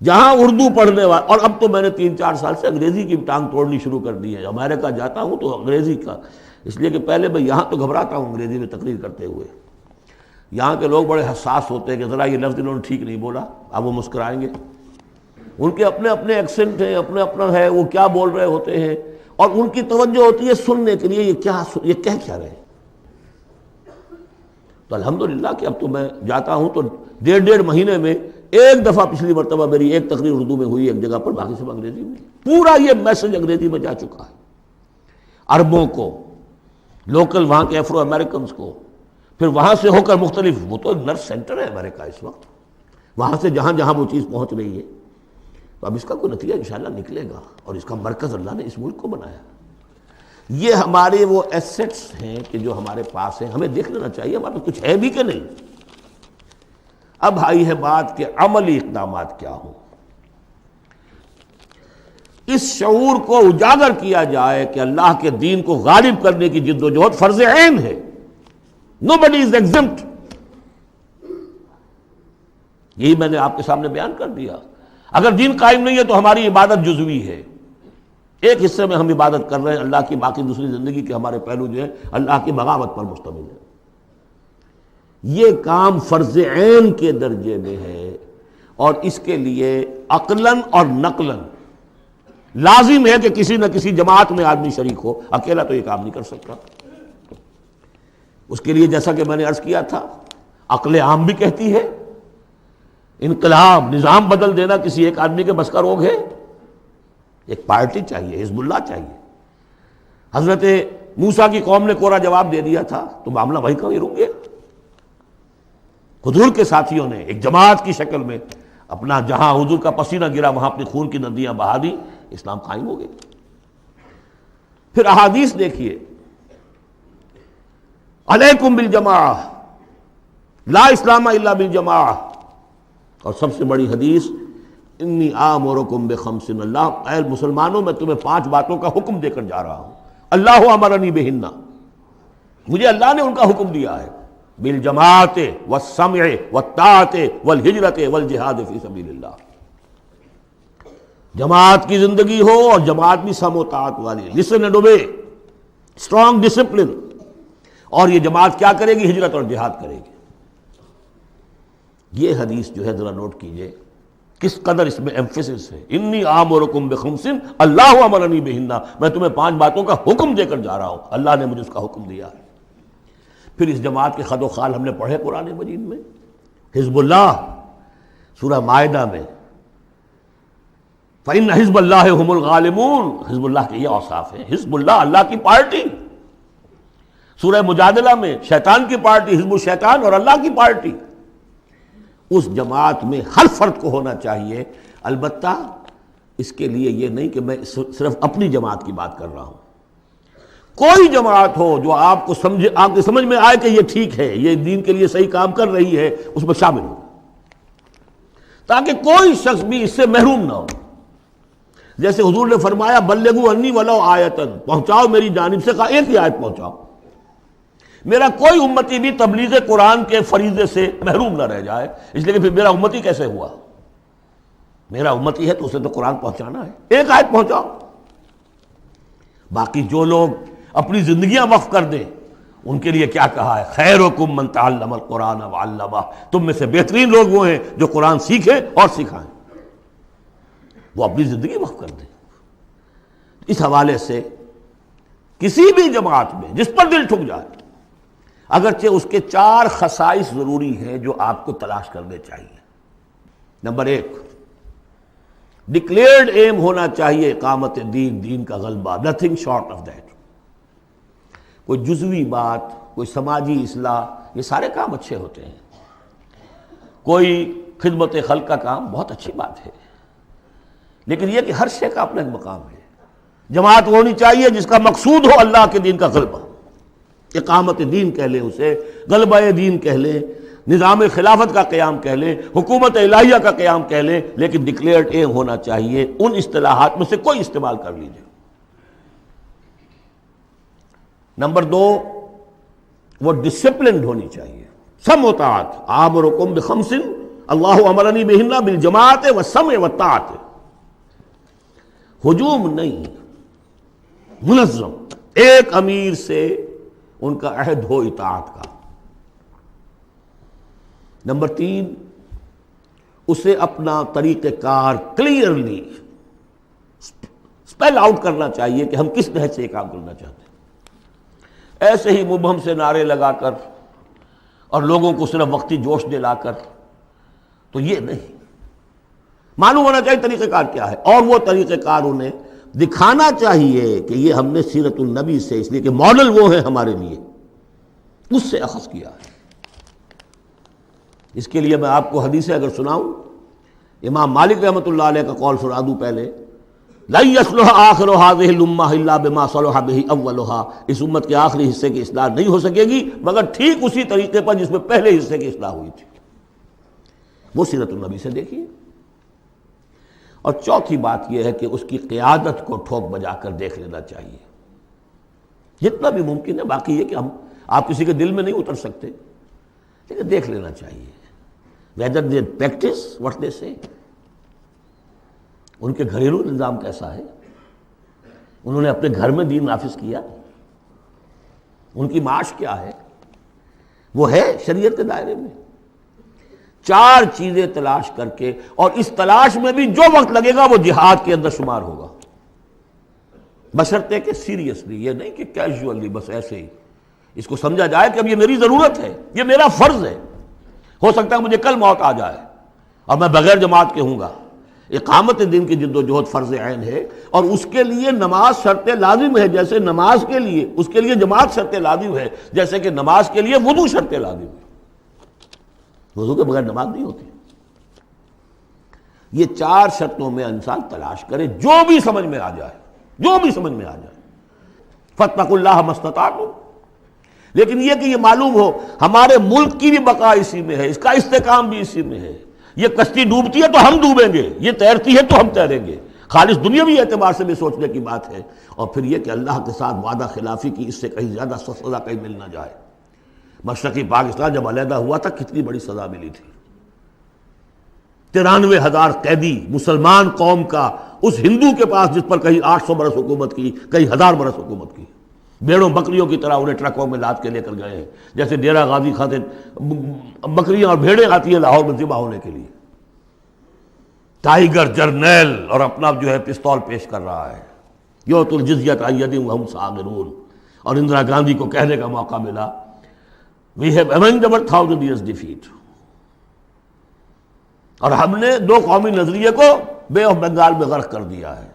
جہاں اردو پڑھنے والے، اور اب تو میں نے 3-4 سال سے انگریزی کی ٹانگ توڑنی شروع کر دی ہے۔ امریکہ جاتا ہوں تو انگریزی کا، اس لیے کہ پہلے میں یہاں تو گھبراتا ہوں انگریزی میں تقریر کرتے ہوئے، یہاں کے لوگ بڑے حساس ہوتے ہیں کہ ذرا یہ لفظ انہوں نے ٹھیک نہیں بولا، اب وہ مسکرائیں گے، ان کے اپنے اپنے ایکسنٹ ہیں، اپنا اپنا ہے، وہ کیا بول رہے ہوتے ہیں، اور ان کی توجہ ہوتی ہے سننے کے لیے یہ کہہ کیا رہے ہیں۔ تو الحمدللہ کہ اب تو میں جاتا ہوں تو 1.5 مہینے میں ایک دفعہ، پچھلی مرتبہ میری ایک تقریر اردو میں ہوئی ایک جگہ پر، باقی سب انگریزی میں، پورا یہ میسج انگریزی میں جا چکا ہے عربوں کو، لوکل وہاں کے افرو امریکنز کو، پھر وہاں سے ہو کر مختلف، وہ تو نرس سینٹر ہے امریکہ اس وقت، وہاں سے جہاں جہاں وہ چیز پہنچ رہی ہے، تو اب اس کا کوئی نتیجہ انشاءاللہ نکلے گا، اور اس کا مرکز اللہ نے اس ملک کو بنایا۔ یہ ہمارے وہ ایسٹس ہیں کہ جو ہمارے پاس ہیں، ہمیں دیکھ لینا چاہیے ہمارے پاس کچھ ہے بھی کہ نہیں۔ اب آئی ہے بات کہ عملی اقدامات کیا ہوں۔ اس شعور کو اجاگر کیا جائے کہ اللہ کے دین کو غالب کرنے کی جد و جہد فرض عین ہے، nobody is exempt۔ یہی میں نے آپ کے سامنے بیان کر دیا۔ اگر دین قائم نہیں ہے تو ہماری عبادت جزوی ہے، ایک حصے میں ہم عبادت کر رہے ہیں اللہ کی، باقی دوسری زندگی کے ہمارے پہلو جو ہے اللہ کی بغاوت پر مشتمل ہے۔ یہ کام فرض عین کے درجے میں ہے، اور اس کے لیے عقلاً اور نقلاً لازم ہے کہ کسی نہ کسی جماعت میں آدمی شریک ہو، اکیلا تو یہ کام نہیں کر سکتا۔ اس کے لیے جیسا کہ میں نے عرض کیا تھا، عقل عام بھی کہتی ہے انقلاب، نظام بدل دینا کسی ایک آدمی کے بس کا روگ ہے، ایک پارٹی چاہیے، حزب اللہ چاہیے۔ حضرت موسیٰ کی قوم نے کوڑا جواب دے دیا تھا تو معاملہ وہی کا وہی رک گیا۔ حضور کے ساتھیوں نے ایک جماعت کی شکل میں اپنا، جہاں حضور کا پسینہ گرا وہاں اپنی خون کی ندیاں بہا دی، اسلام قائم ہو گئی۔ پھر احادیث دیکھیے، علیکم بالجماعہ، لا اسلام الا بالجماعہ، اور سب سے بڑی حدیث انی آمرکم بخمس، اللہ اے مسلمانوں میں تمہیں 5 باتوں کا حکم دے کر جا رہا ہوں، اللہ امرنی بہن، مجھے اللہ نے ان کا حکم دیا ہے، بالجماعت والسمع والطاعت والہجرت والجہاد فی سبیل اللہ، جماعت کی زندگی ہو اور جماعت بھی سم و طاعت والی، listen and obey, strong discipline, اور یہ جماعت کیا کرے گی؟ ہجرت اور جہاد کرے گی۔ یہ حدیث جو ہے ذرا نوٹ کیجئے کس قدر اس میں ایمفیسس ہے، انی آمرکم بخمس اللہ امرنی بہن، میں تمہیں 5 باتوں کا حکم دے کر جا رہا ہوں، اللہ نے مجھے اس کا حکم دیا ہے۔ پھر اس جماعت کے خد و خال ہم نے پڑھے قرآن مجید میں، حزب اللہ سورہ مائدہ میں، فإن حزب اللہ هم الغالبون، حزب اللہ کے یہ اوصاف ہیں، حزب اللہ اللہ کی پارٹی۔ سورہ مجادلہ میں شیطان کی پارٹی، حزب الشیطان، اور اللہ کی پارٹی۔ اس جماعت میں ہر فرد کو ہونا چاہیے، البتہ اس کے لیے یہ نہیں کہ میں صرف اپنی جماعت کی بات کر رہا ہوں، کوئی جماعت ہو جو آپ کو آپ کی سمجھ میں آئے کہ یہ ٹھیک ہے، یہ دین کے لیے صحیح کام کر رہی ہے، اس میں شامل ہو، تاکہ کوئی شخص بھی اس سے محروم نہ ہو۔ جیسے حضور نے فرمایا بلغوا انی ولو آیتن، پہنچاؤ میری جانب سے، کہا ایک ہی آیت پہنچاؤ، میرا کوئی امتی بھی تبلیغ قرآن کے فریضے سے محروم نہ رہ جائے، اس لیے کہ پھر میرا امتی کیسے ہوا؟ میرا امتی ہے تو اسے تو قرآن پہنچانا ہے، ایک آیت پہنچاؤ۔ باقی جو لوگ اپنی زندگیاں وقف کر دیں، ان کے لیے کیا کہا ہے؟ خیرکم من تعلم القرآن وعلمہ، تم میں سے بہترین لوگ وہ ہیں جو قرآن سیکھیں اور سکھائیں، وہ اپنی زندگی وقف کر دیں۔ اس حوالے سے کسی بھی جماعت میں جس پر دل ٹھک جائے، اگرچہ اس کے 4 خصائص ضروری ہیں جو آپ کو تلاش کرنے چاہیے۔ نمبر 1، ڈکلیئرڈ ایم ہونا چاہیے اقامت دین، دین کا غلبہ، نتھنگ شارٹ آف دیٹ۔ کوئی جزوی بات، کوئی سماجی اصلاح، یہ سارے کام اچھے ہوتے ہیں، کوئی خدمت خلق کا کام بہت اچھی بات ہے، لیکن یہ کہ ہر شے کا اپنا ایک مقام ہے۔ جماعت وہ ہونی چاہیے جس کا مقصود ہو اللہ کے دین کا غلبہ، اقامت دین کہہ لیں اسے، غلبہ دین کہہ لیں، نظام خلافت کا قیام کہہ لیں، حکومت الہیہ کا قیام کہہ لیں، لیکن ڈکلیئرڈ ایم ہونا چاہیے۔ ان اصطلاحات میں سے کوئی استعمال کر لیجیے۔ نمبر 2، وہ ڈسپلنڈ ہونی چاہیے، سم و طاعت۔ آمرکم بخمس اللہ امرنی بہن بالجماعت والسمع والطاعت۔ ہجوم نہیں، منظم، ایک امیر سے ان کا عہد ہو اطاعت کا۔ نمبر 3، اسے اپنا طریقہ کار کلیئرلی اسپیل آؤٹ کرنا چاہیے کہ ہم کس نہج سے یہ کام کرنا چاہتے ہیں۔ ایسے ہی مبہم سے نعرے لگا کر اور لوگوں کو صرف وقتی جوش دلا کر تو یہ نہیں، معلوم ہونا چاہیے طریقہ کار کیا ہے، اور وہ طریقہ کار انہیں دکھانا چاہیے کہ یہ ہم نے سیرت النبی سے، اس لیے کہ ماڈل وہ ہیں ہمارے لیے، اس سے اخذ کیا ہے۔ اس کے لیے میں آپ کو حدیثیں اگر سناؤں، امام مالک رحمۃ اللہ علیہ کا قول سنا دوں پہلے، لن یصلح آخر هذه الامہ الا بما صلح به اولها، اس امت کے آخری حصے کی اصلاح نہیں ہو سکے گی مگر ٹھیک اسی طریقے پر جس میں پہلے حصے کی اصلاح ہوئی تھی۔ وہ سیرت النبی سے دیکھیے۔ اور چوتھی بات یہ ہے کہ اس کی قیادت کو ٹھوک بجا کر دیکھ لینا چاہیے جتنا بھی ممکن ہے۔ باقی یہ کہ آپ کسی کے دل میں نہیں اتر سکتے، لیکن دیکھ لینا چاہیے whether they practice what they say۔ ان کے گھریلو نظام کیسا ہے، انہوں نے اپنے گھر میں دین نافذ کیا، ان کی معاش کیا ہے، وہ ہے شریعت کے دائرے میں۔ 4 چیزیں تلاش کر کے، اور اس تلاش میں بھی جو وقت لگے گا وہ جہاد کے اندر شمار ہوگا، بشرطے کہ سیریسلی، یہ نہیں کہ کیجولی بس ایسے ہی اس کو سمجھا جائے کہ اب یہ میری ضرورت ہے، یہ میرا فرض ہے۔ ہو سکتا ہے مجھے کل موت آ جائے اور میں بغیر جماعت کے ہوں گا۔ اقامت دین کی جد و جہد فرض عین ہے، اور اس کے لیے نماز شرط لازم ہے، جیسے نماز کے لیے اس کے لیے جماعت شرط لازم ہے، جیسے کہ نماز کے لیے وضو شرط لازم ہے۔ وضو کے بغیر نماز نہیں ہوتی۔ یہ 4 شرطوں میں انسان تلاش کرے، جو بھی سمجھ میں آ جائے، جو بھی سمجھ میں آ جائے۔ فاتقوا اللہ ما استطعتم۔ لیکن یہ کہ یہ معلوم ہو ہمارے ملک کی بھی بقا اسی میں ہے، اس کا استحکام بھی اسی میں ہے۔ یہ کشتی ڈوبتی ہے تو ہم ڈوبیں گے، یہ تیرتی ہے تو ہم تیریں گے۔ خالص دنیاوی اعتبار سے بھی سوچنے کی بات ہے، اور پھر یہ کہ اللہ کے ساتھ وعدہ خلافی کی اس سے کہیں زیادہ سزا کہیں مل نہ جائے۔ مشرقی پاکستان جب علیحدہ ہوا تھا کتنی بڑی سزا ملی تھی، 93,000 قیدی مسلمان قوم کا اس ہندو کے پاس جس پر کہیں 800 برس حکومت کی، کہیں 1000 برس حکومت کی، بیڑوں بکریوں کی طرح انہیں ٹرکوں میں لاد کے لے کر گئے ہیں، جیسے ڈیرہ غازی خاطر بکریاں اور بھیڑیں آتی ہیں لاہور میں ذبح ہونے کے لیے۔ ٹائیگر جرنیل اور اپنا جو ہے پستول پیش کر رہا ہے، یؤتوا الجزیۃ عن یدٍ وہم صاغرون، اور اندرا گاندھی کو کہنے کا موقع ملا We have avenged our 1000 years defeat، اور ہم نے 2 قومی نظریے کو بے آف بنگال میں غرق کر دیا ہے۔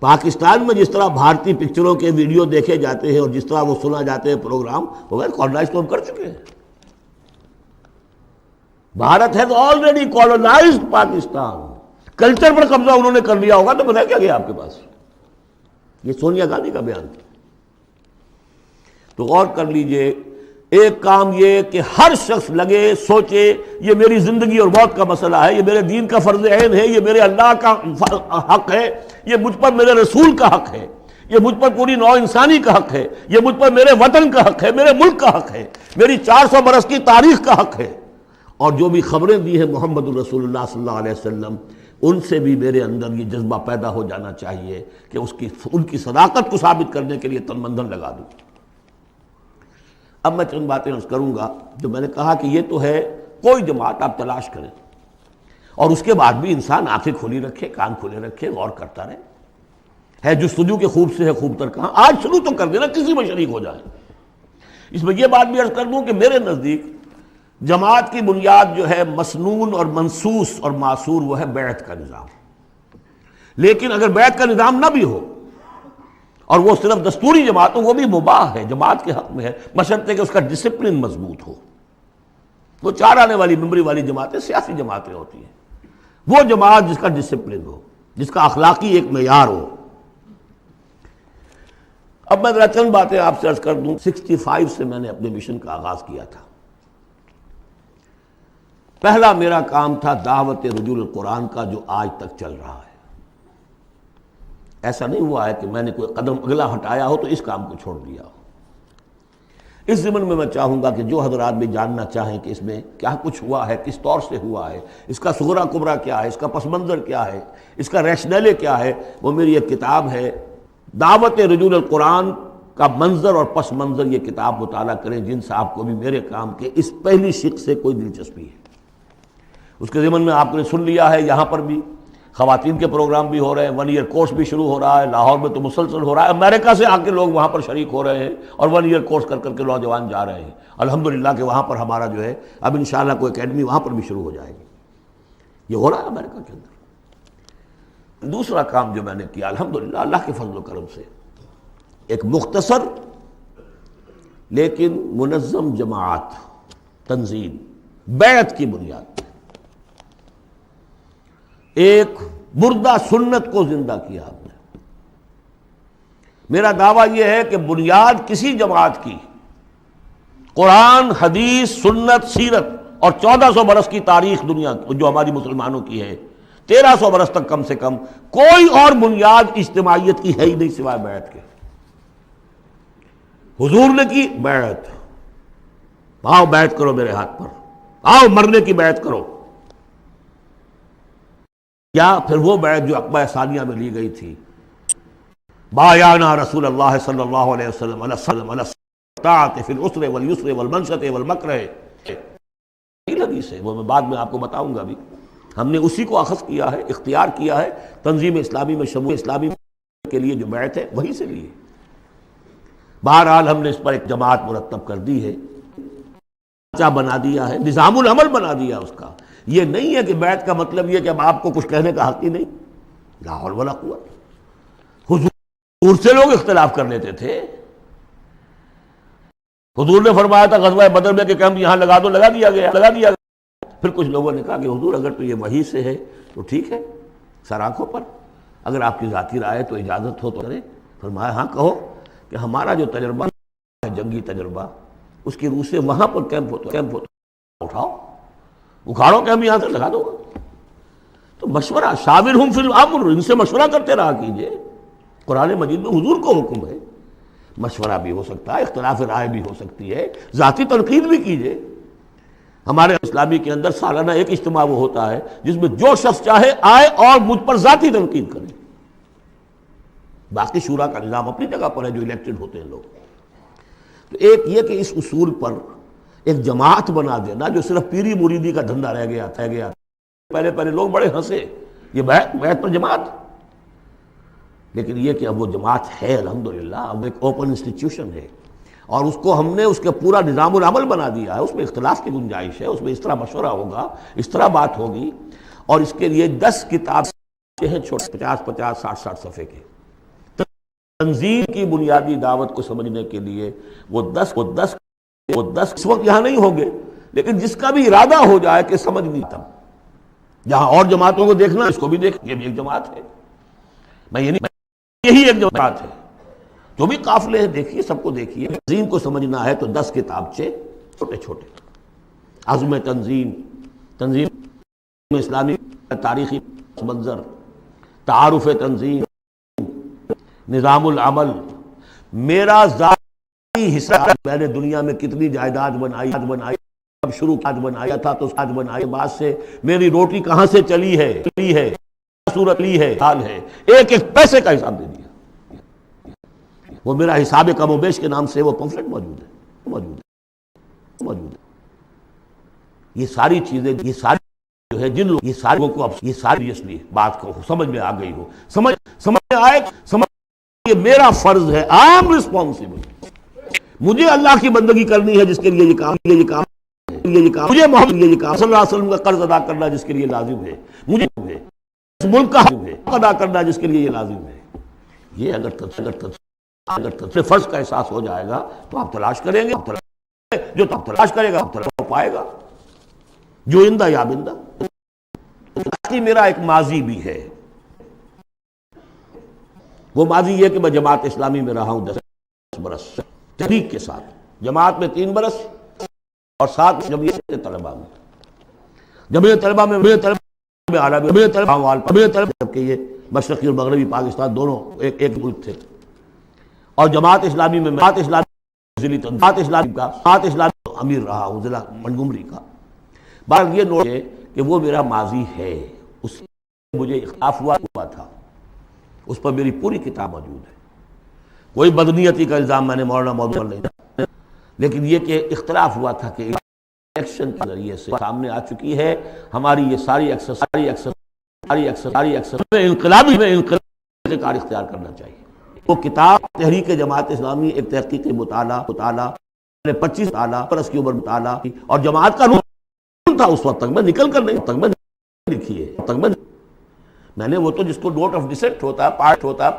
پاکستان میں جس طرح بھارتی پکچروں کے ویڈیو دیکھے جاتے ہیں اور جس طرح وہ سنا جاتے ہیں پروگرام، وہ کالونائز تو ہم کر چکے ہیں۔ Bharat has already colonized Pakistan, culture پر قبضہ انہوں نے کر لیا ہوگا تو بتایا کیا گیا آپ کے پاس؟ یہ سونیا گاندھی کا بیان تھا۔ تو غور کر لیجئے، ایک کام یہ کہ ہر شخص لگے سوچے یہ میری زندگی اور موت کا مسئلہ ہے، یہ میرے دین کا فرض عین ہے، یہ میرے اللہ کا حق ہے، یہ مجھ پر میرے رسول کا حق ہے، یہ مجھ پر پوری نوع انسانی کا حق ہے، یہ مجھ پر میرے وطن کا حق ہے، میرے ملک کا حق ہے، میری 400 برس کی تاریخ کا حق ہے، اور جو بھی خبریں دی ہیں محمد الرسول اللہ صلی اللہ علیہ وسلم، ان سے بھی میرے اندر یہ جذبہ پیدا ہو جانا چاہیے کہ ان کی صداقت کو ثابت کرنے کے لیے تن من دھن لگا دوں۔ اب میں چند باتیں عرض کروں گا جو میں نے کہا کہ یہ تو ہے کوئی جماعت آپ تلاش کریں، اور اس کے بعد بھی انسان آنکھیں کھلی رکھے، کان کھلے رکھے، غور کرتا رہے۔ ہے جستجو کے خوب سے ہے خوب تر کہاں، آج شروع تو کر دینا، کسی میں شریک ہو جائے۔ اس میں یہ بات بھی عرض کر دوں کہ میرے نزدیک جماعت کی بنیاد جو ہے مسنون اور منسوس اور معصور، وہ ہے بیعت کا نظام۔ لیکن اگر بیعت کا نظام نہ بھی ہو اور وہ صرف دستوری جماعت ہو، وہ بھی مباح ہے، جماعت کے حق میں ہے، بشرطے کہ اس کا ڈسپلن مضبوط ہو۔ وہ 4 آنے والی ممبری والی جماعتیں سیاسی جماعتیں ہوتی ہیں، وہ جماعت جس کا ڈسپلن ہو، جس کا اخلاقی ایک معیار ہو۔ اب میں ذرا چند باتیں آپ سے عرض کر دوں۔ 65 سے میں نے اپنے مشن کا آغاز کیا تھا، پہلا میرا کام تھا دعوت رجوع القرآن کا، جو آج تک چل رہا ہے۔ ایسا نہیں ہوا ہے کہ میں نے کوئی قدم اگلا ہٹایا ہو تو اس کام کو چھوڑ دیا ہو۔ اس ضمن میں چاہوں گا کہ جو حضرات بھی جاننا چاہیں کہ اس میں کیا کچھ ہوا ہے، کس طور سے ہوا ہے، اس کا صغرا کبرا کیا ہے، اس کا پس منظر کیا ہے، اس کا ریشنلے کیا ہے، وہ میری ایک کتاب ہے دعوت رجوع القرآن کا منظر اور پس منظر۔ یہ کتاب مطالعہ کریں جن صاحب کو بھی میرے کام کے اس پہلی شق سے کوئی دلچسپی ہے۔ اس کے ضمن میں آپ نے سن لیا ہے، یہاں پر بھی خواتین کے پروگرام بھی ہو رہے ہیں، 1 ایئر کورس بھی شروع ہو رہا ہے، لاہور میں تو مسلسل ہو رہا ہے، امریکہ سے آ کے لوگ وہاں پر شریک ہو رہے ہیں اور 1 ایئر کورس کر کے نوجوان جا رہے ہیں۔ الحمدللہ کہ وہاں پر ہمارا جو ہے اب انشاءاللہ کوئی اکیڈمی وہاں پر بھی شروع ہو جائے گی۔ یہ ہو رہا ہے امریکہ کے اندر۔ دوسرا کام جو میں نے کیا الحمدللہ اللہ کے فضل و کرم سے، ایک مختصر لیکن منظم جماعت تنظیم بیعت کی بنیاد پر ایک مردہ سنت کو زندہ کیا آپ نے۔ میرا دعویٰ یہ ہے کہ بنیاد کسی جماعت کی قرآن، حدیث، سنت، سیرت اور 1400 برس کی تاریخ دنیا جو ہماری مسلمانوں کی ہے، 1300 برس تک کم سے کم کوئی اور بنیاد اجتماعیت کی ہے ہی نہیں سوائے بیعت کے۔ حضور نے کی بیعت، آؤ بیعت کرو میرے ہاتھ پر، آؤ مرنے کی بیعت کرو، یا پھر وہ بیعت جو عقبہ ثانیہ میں لی گئی تھی، بایعنا رسول اللہ صلی اللہ علیہ وسلم علی الطاعۃ فی العسر والیسر والمنشط والمکرہ، حدیث ہے وہ میں بعد میں آپ کو بتاؤں گا بھی۔ ہم نے اسی کو اخذ کیا ہے، اختیار کیا ہے، تنظیم اسلامی میں شمول اسلامی کے لیے جو بیعت ہے وہی سے لی ہے۔ بہرحال ہم نے اس پر ایک جماعت مرتب کر دی ہے، ڈھانچہ بنا دیا ہے، نظام العمل بنا دیا اس کا۔ یہ نہیں ہے کہ بیعت کا مطلب یہ کہ اب آپ کو کچھ کہنے کا حق ہی نہیں، لا حول ولا قوت۔ حضور سے لوگ اختلاف کر لیتے تھے، حضور نے فرمایا تھا غزوہ بدر میں کہ کیمپ یہاں لگا دو، لگا دیا گیا۔ پھر کچھ لوگوں نے کہا کہ حضور اگر تو یہ وحی سے ہے تو ٹھیک ہے، سر آنکھوں پر، اگر آپ کی ذاتی رائے تو اجازت ہو تو کریں۔ فرمایا ہاں کہو کہ ہمارا جو تجربہ ہے جنگی تجربہ، اس کی روح سے وہاں پر کیمپ ہوتا اٹھاؤ، اکھاڑو کیمپ، یہاں سے لگا دو۔ تو مشورہ، شاورہم فی الامر، ان سے مشورہ کرتے رہا کیجئے۔ قرآن مجید میں حضور کو حکم ہے، مشورہ بھی ہو سکتا ہے، اختلاف رائے بھی ہو سکتی ہے، ذاتی تنقید بھی کیجئے۔ ہمارے اسلامی کے اندر سالانہ ایک اجتماع وہ ہوتا ہے جس میں جو شخص چاہے آئے اور مجھ پر ذاتی تنقید کرے۔ باقی شورا کا نظام اپنی جگہ پر ہے جو الیکٹڈ ہوتے ہیں لوگ۔ تو ایک یہ کہ اس اصول پر ایک جماعت بنا دینا جو صرف پیری مریدی کا دھندا رہ گیا تھا۔ پہلے لوگ بڑے ہنسے، یہ بیعت پر جماعت، لیکن یہ کہ اب وہ جماعت ہے الحمدللہ، اب ایک اوپن انسٹیٹیوشن ہے، اور اس کو ہم نے اس کے پورا نظام العمل بنا دیا ہے۔ اس میں اختلاف کی گنجائش ہے، اس میں اس طرح مشورہ ہوگا، اس طرح بات ہوگی، اور اس کے لیے 10 کتابیں ہیں چھوٹے 50 60 صفحے کے۔ تنظیم کی بنیادی دعوت کو سمجھنے کے لیے وہ 10 اس وقت یہاں نہیں ہوں گے، لیکن جس کا بھی ارادہ ہو جائے کہ سمجھ نہیں تم، جہاں اور جماعتوں کو دیکھنا اس کو بھی دیکھ، یہ بھی ایک جماعت ہے، یہی ایک جماعت ہے، جو بھی قافلے ہیں دیکھیے، سب کو دیکھیے۔ تنظیم کو سمجھنا ہے تو 10 کتابچے چھوٹے چھوٹے، عزم تنظیم اسلامی، تاریخی منظر، تعارف تنظیم، نظام العمل، میرا ذاتی حصہ، میں نے دنیا میں کتنی جائیداد بنائی، اب شروع بنایا تھا تو آج بنائے، بعد سے میری روٹی کہاں سے چلی ہے، صورت لی ہے، حال ہے، ایک ایک پیسے کا حساب دے دیا۔ وہ میرا حساب کم و بیش کے نام سے وہ پمفلٹ موجود ہے۔ یہ ساری چیزیں، یہ ساری جو ہے، جن لوگ یہ سارے کو اب یہ ساری بات کو سمجھ میں آ گئی ہو، سمجھ آئے، یہ میرا فرض ہے، عام رسپانسبل، مجھے اللہ کی بندگی کرنی ہے جس کے لیے یہ کام مجھے محمد صلی اللہ علیہ وسلم کا قرض ادا کرنا جس کے لیے لازم ہے، مجھے اس ملک کا حق ادا کرنا جس کے لیے یہ لازم ہے۔ یہ اگر فرض کا احساس ہو جائے گا تو آپ تلاش کریں گے، جو تلاش کرے گا وہ پائے گا، جو اندہ یا بندہ۔ میرا ایک ماضی بھی ہے، وہ ماضی یہ کہ میں جماعت اسلامی میں رہا ہوں 10 برس تحریک کے ساتھ، جماعت میں 3 برس اور 7 جمعیت طلباء میں۔ جمعیت طلبہ میں طلبہ کے یہ مشرقی اور مغربی پاکستان دونوں ایک ملک تھے، اور جماعت اسلامی میں جماعت اسلامی کا امیر رہا ہوں ضلع منگمری کا۔ بات یہ نوٹ ہے کہ وہ میرا ماضی ہے، اس سے مجھے اختلاف ہوا تھا، اس پر میری پوری کتاب موجود ہے، کوئی بدنیتی کا الزام میں نے مولانا موضوع نہیں تھا، لیکن یہ کہ اختلاف ہوا تھا کہ الیکشن کے ذریعے سے سامنے آ چکی ہے ہماری یہ ساری انقلابی کا کار اختیار کرنا چاہیے۔ وہ کتاب تحریک جماعت اسلامی ایک تحقیقی مطالعہ 25 برس کی عمر مطالعہ، اور جماعت کا رول تھا اس وقت تک میں نکل کر نہیں لکھی ہے، میں نے وہ تو جس کو نوٹ آف ڈسینٹ ہوتا ہے، پارٹ ہوتا ہے،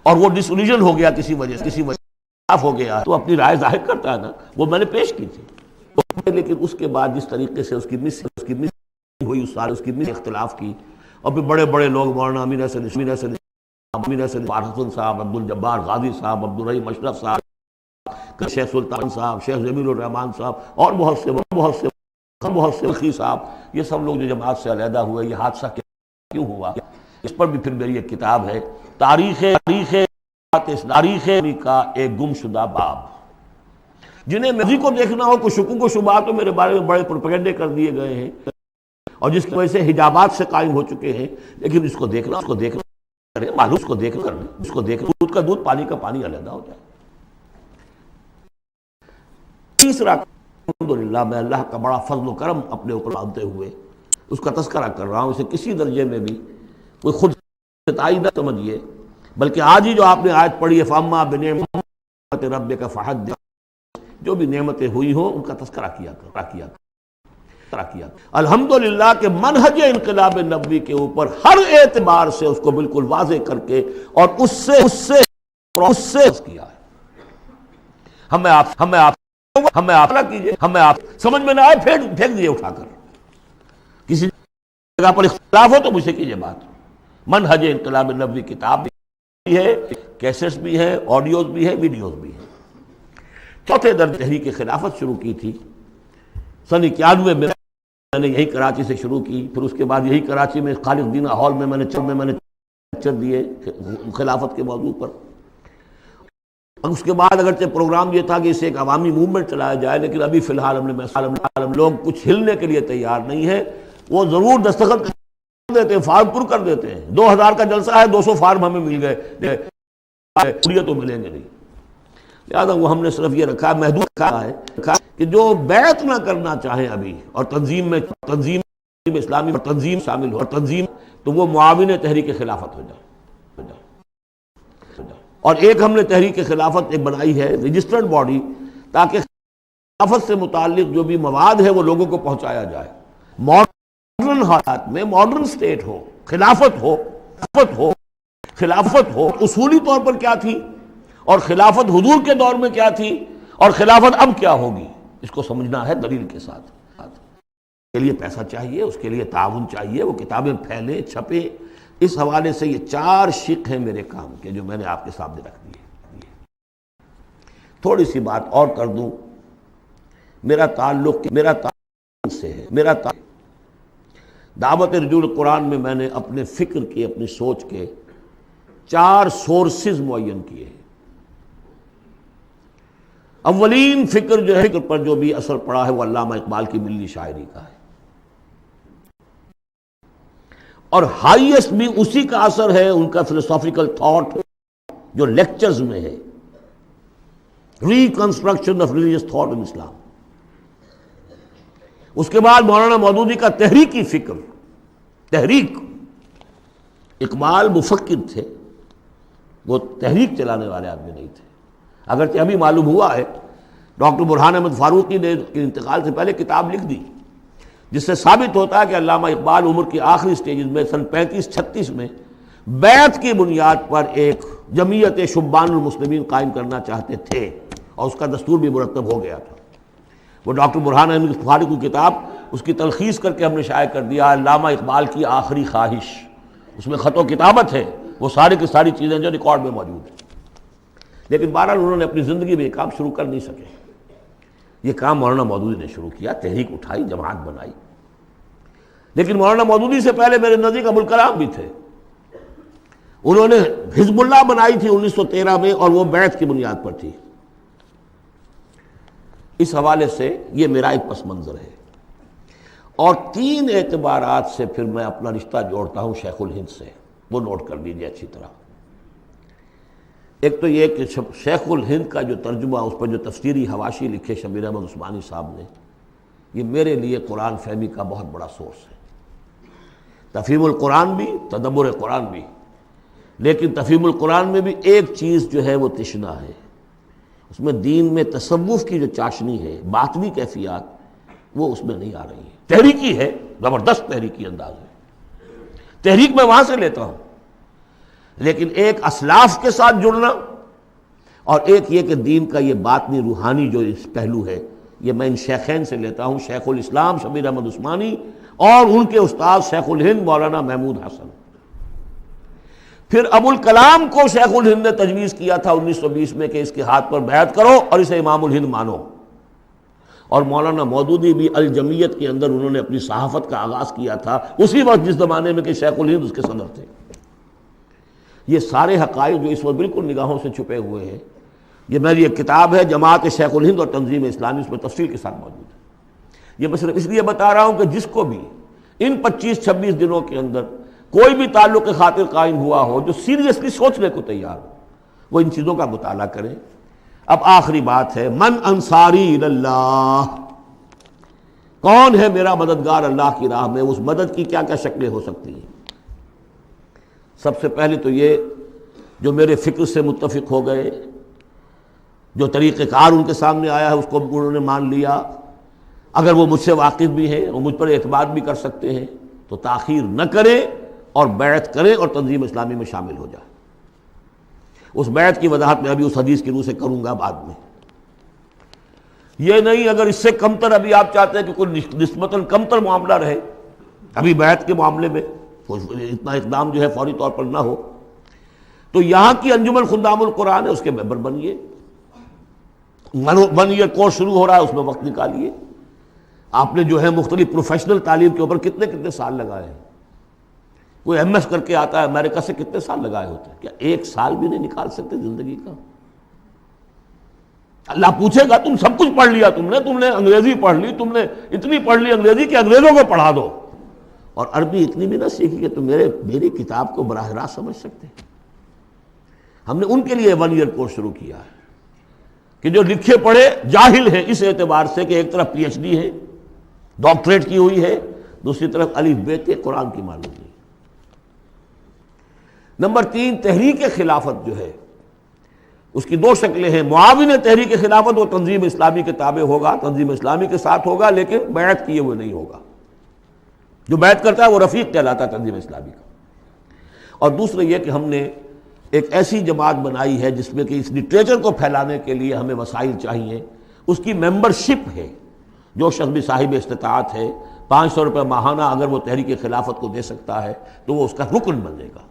اور وہ ڈسولیجن ہو گیا کسی وجہ ہو گیا تو اپنی رائے ظاہر کرتا ہے نا، وہ میں نے پیش کی تھی، لیکن اس کے بعد جس طریقے سے اس کی مس ہوئی، اس کی مس اختلاف کی، اور پھر بڑے بڑے لوگ مولانا امین حسن حسن صاحب، عبد الجبار غازی صاحب، عبدالرحیم اشرف صاحب، شیخ سلطان صاحب، شیخ جمیل الرحمان صاحب، اور بہت سے وقی صاحب، یہ سب لوگ جو جماعت سے علیحدہ ہوئے، یہ حادثہ کیوں ہوا، اس پر بھی پھر میری ایک کتاب ہے، تاریخ کا ایک گم شدہ باب۔ جنہیں ماضی کو دیکھنا ہو، کوئی شکوک و شبہات تو میرے بارے میں بڑے پروپیگنڈے کر دیے گئے ہیں، اور جس کی وجہ سے حجابات سے قائم ہو چکے ہیں، لیکن اس کو دیکھنا معلوم، اس کو دیکھنا دودھ کا دودھ، پانی کا پانی علیحدہ ہو جائے۔ تیسرا، الحمدللہ میں اللہ کا بڑا فضل و کرم اپنے اوپر مانتے ہوئے اس کا تذکرہ کر رہا ہوں، اسے کسی درجے میں بھی کوئی خود ستائی نہ سمجھیے، بلکہ آج ہی جو آپ نے آیت پڑھی ہے فَأَمَّا بِنِعْمَتِ رَبِّكَ فَحَدِّثْ، جو بھی نعمتیں ہوئی ہوں ان کا تذکرہ کیا۔ الحمدللہ کہ منہج انقلاب نبوی کے اوپر ہر اعتبار سے اس کو بالکل واضح کر کے اور اس سے کیا ہے۔ ہمیں آپ سمجھ میں نہ آئے پھینک دیے اٹھا کر، کسی جگہ پر اختلاف ہو تو مجھ سے کیجئے بات۔ منہج انقلاب نبوی کتاب بھی ہے، کیسٹس بھی ہیں، آڈیوز بھی ہیں، ویڈیوز بھی ہیں۔ چوتھے درجے تحریک خلافت شروع کی تھی سن 91 میں، میں نے یہی کراچی سے شروع کی، پھر اس کے بعد یہی کراچی میں خالد دینا ہال میں میں نے لیکچر دیے خلافت کے موضوع پر۔ اس کے بعد اگرچہ پروگرام یہ تھا کہ اسے ایک عوامی موومنٹ چلایا جائے، لیکن ابھی فی الحال ہم لوگ کچھ ہلنے کے لیے تیار نہیں ہیں۔ وہ ضرور دستخط کر دیتے ہیں، فارم پر کر دیتے ہیں، 2000 کا جلسہ ہے، 200 فارم ہمیں مل گئے، تو ملیں گے نہیں۔ لہٰذا وہ ہم نے صرف یہ رکھا ہے، محدود رکھا ہے کہ جو بیعت نہ کرنا چاہیں ابھی اور تنظیم اسلامی اور تنظیم شامل ہو، اور تنظیم تو وہ معاون تحریک خلافت ہو جائے۔ اور ایک ہم نے تحریک خلافت ایک بنائی ہے رجسٹرڈ باڈی، تاکہ خلافت سے متعلق جو بھی مواد ہے وہ لوگوں کو پہنچایا جائے۔ ماڈرن حالات میں ماڈرن سٹیٹ ہو، خلافت ہو اصولی طور پر کیا تھی، اور خلافت حضور کے دور میں کیا تھی، اور خلافت اب کیا ہوگی، اس کو سمجھنا ہے دلیل کے ساتھ۔ اس کے لیے پیسہ چاہیے، اس کے لیے تعاون چاہیے، وہ کتابیں پھیلیں، چھپیں۔ اس حوالے سے یہ 4 شق ہیں میرے کام کے جو میں نے آپ کے سامنے رکھ دیے۔ تھوڑی سی بات اور کر دوں، میرا تعلق سے ہے، دعوت رجوع قرآن میں میں نے اپنے فکر کے، اپنی سوچ کے 4 سورسز معین کیے ہیں۔ اولین فکر جو ہے، فکر پر جو بھی اثر پڑا ہے وہ علامہ اقبال کی ملی شاعری کا ہے، اور ہائیسٹ بھی اسی کا اثر ہے ان کا فلسافیکل تھاٹ جو لیکچرز میں ہے، reconstruction of religious thought in اسلام۔ اس کے بعد مولانا مودودی کا تحریکی فکر، تحریک۔ اقبال مفکر تھے، وہ تحریک چلانے والے آدمی نہیں تھے، اگرچہ ابھی معلوم ہوا ہے ڈاکٹر برہان احمد فاروقی نے انتقال سے پہلے کتاب لکھ دی، جس سے ثابت ہوتا ہے کہ علامہ اقبال عمر کی آخری سٹیجز میں سن 35-36 میں بیعت کی بنیاد پر ایک جمعیت شبان المسلمین قائم کرنا چاہتے تھے، اور اس کا دستور بھی مرتب ہو گیا تھا۔ وہ ڈاکٹر برہان احمد فاروقی کی کتاب، اس کی تلخیص کر کے ہم نے شائع کر دیا علامہ اقبال کی آخری خواہش، اس میں خط و کتابت ہے، وہ ساری کی ساری چیزیں جو ریکارڈ میں موجود ہیں، لیکن بہرحال انہوں نے اپنی زندگی میں یہ کام شروع کر نہیں سکے۔ یہ کام مولانا مودودی نے شروع کیا، تحریک اٹھائی، جماعت بنائی. لیکن مولانا مودودی سے پہلے میرے نزدیک ابوالکلام بھی تھے. انہوں نے حزب اللہ بنائی تھی 1913 میں، اور وہ بیعت کی بنیاد پر تھی. اس حوالے سے یہ میرا ایک پس منظر ہے. اور 3 اعتبارات سے پھر میں اپنا رشتہ جوڑتا ہوں شیخ الہند سے، وہ نوٹ کر لیجیے اچھی طرح. ایک تو یہ کہ شیخ الہند کا جو ترجمہ، اس پر جو تفسیری حواشی لکھے شبیر احمد عثمانی صاحب نے، یہ میرے لیے قرآن فہمی کا بہت بڑا سورس ہے. تفہیم القرآن بھی، تدبر قرآن بھی، لیکن تفہیم القرآن میں بھی ایک چیز جو ہے وہ تشنا ہے. اس میں دین میں تصوف کی جو چاشنی ہے، باطنی کیفیات، وہ اس میں نہیں آ رہی ہے. تحریکی ہے، زبردست تحریکی انداز ہے، تحریک میں وہاں سے لیتا ہوں. لیکن ایک اسلاف کے ساتھ جڑنا، اور ایک یہ کہ دین کا یہ باطنی روحانی جو اس پہلو ہے، یہ میں ان شیخین سے لیتا ہوں، شیخ الاسلام شبیر احمد عثمانی اور ان کے استاد شیخ الہند مولانا محمود حسن. پھر ابوالکلام کو شیخ الہند نے تجویز کیا تھا 1920 میں کہ اس کے ہاتھ پر بیعت کرو اور اسے امام الہند مانو. اور مولانا مودودی بھی الجمیت کے اندر انہوں نے اپنی صحافت کا آغاز کیا تھا اسی وقت جس زمانے میں کہ شیخ الہند اس کے صدر تھے. یہ سارے حقائق جو اس وقت بالکل نگاہوں سے چھپے ہوئے ہیں، یہ میری ایک کتاب ہے جماعت شیخ الہند اور تنظیم اسلامی، اس میں تفصیل کے ساتھ موجود ہے. یہ میں صرف اس لیے بتا رہا ہوں کہ جس کو بھی ان 25-26 دنوں کے اندر کوئی بھی تعلق خاطر قائم ہوا ہو، جو سیریسلی سوچنے کو تیار ہو، وہ ان چیزوں کا مطالعہ کرے. اب آخری بات ہے، من انصاری اللہ، کون ہے میرا مددگار اللہ کی راہ میں؟ اس مدد کی کیا کیا شکلیں ہو سکتی ہیں؟ سب سے پہلے تو یہ جو میرے فکر سے متفق ہو گئے، جو طریقہ کار ان کے سامنے آیا ہے اس کو انہوں نے مان لیا، اگر وہ مجھ سے واقف بھی ہیں اور مجھ پر اعتماد بھی کر سکتے ہیں تو تاخیر نہ کریں اور بیعت کریں اور تنظیم اسلامی میں شامل ہو جائیں. اس بیعت کی وضاحت میں ابھی اس حدیث کی روح سے کروں گا بعد میں. یہ نہیں اگر اس سے کمتر ابھی آپ چاہتے ہیں کہ کوئی نسبتاً کمتر معاملہ رہے ابھی بیعت کے معاملے میں، اتنا اقدام جو ہے فوری طور پر نہ ہو، تو یہاں کی انجمن خدام القرآن ہے، اس کے ممبر بنیے. 1 ایئر کورس شروع ہو رہا ہے، اس میں وقت نکالیے. آپ نے جو ہے مختلف پروفیشنل تعلیم کے اوپر کتنے سال لگائے ہیں. کوئی ایم ایس کر کے آتا ہے امریکہ سے، کتنے سال لگائے ہوتے ہیں؟ کیا 1 سال بھی نہیں نکال سکتے زندگی کا؟ اللہ پوچھے گا تم سب کچھ پڑھ لیا، تم نے انگریزی پڑھ لی، تم نے اتنی پڑھ لی انگریزی کہ انگریزوں کو پڑھا دو، اور عربی اتنی بھی نہ سیکھی کہ تم میری کتاب کو براہ راست سمجھ سکتے. ہم نے ان کے لیے 1 ایئر کورس شروع کیا ہے کہ جو لکھے پڑھے جاہل ہیں، اس اعتبار سے کہ ایک طرف پی ایچ ڈی ہے، ڈاکٹریٹ کی ہوئی ہے، دوسری طرف الف بے کے قرآن کی معلومی. نمبر 3، تحریک خلافت جو ہے اس کی 2 شکلیں ہیں. معاون تحریک خلافت وہ تنظیم اسلامی کے تابع ہوگا، تنظیم اسلامی کے ساتھ ہوگا، لیکن بیعت کیے ہوئے نہیں ہوگا. جو بیعت کرتا ہے وہ رفیق کہلاتا ہے تنظیم اسلامی کا. اور دوسرے یہ کہ ہم نے ایک ایسی جماعت بنائی ہے جس میں کہ اس لٹریچر کو پھیلانے کے لیے ہمیں وسائل چاہیے. اس کی ممبرشپ ہے. جو شخص بھی صاحب استطاعت ہے 500 روپے ماہانہ اگر وہ تحریک خلافت کو دے سکتا ہے تو وہ اس کا رکن بن جائے گا.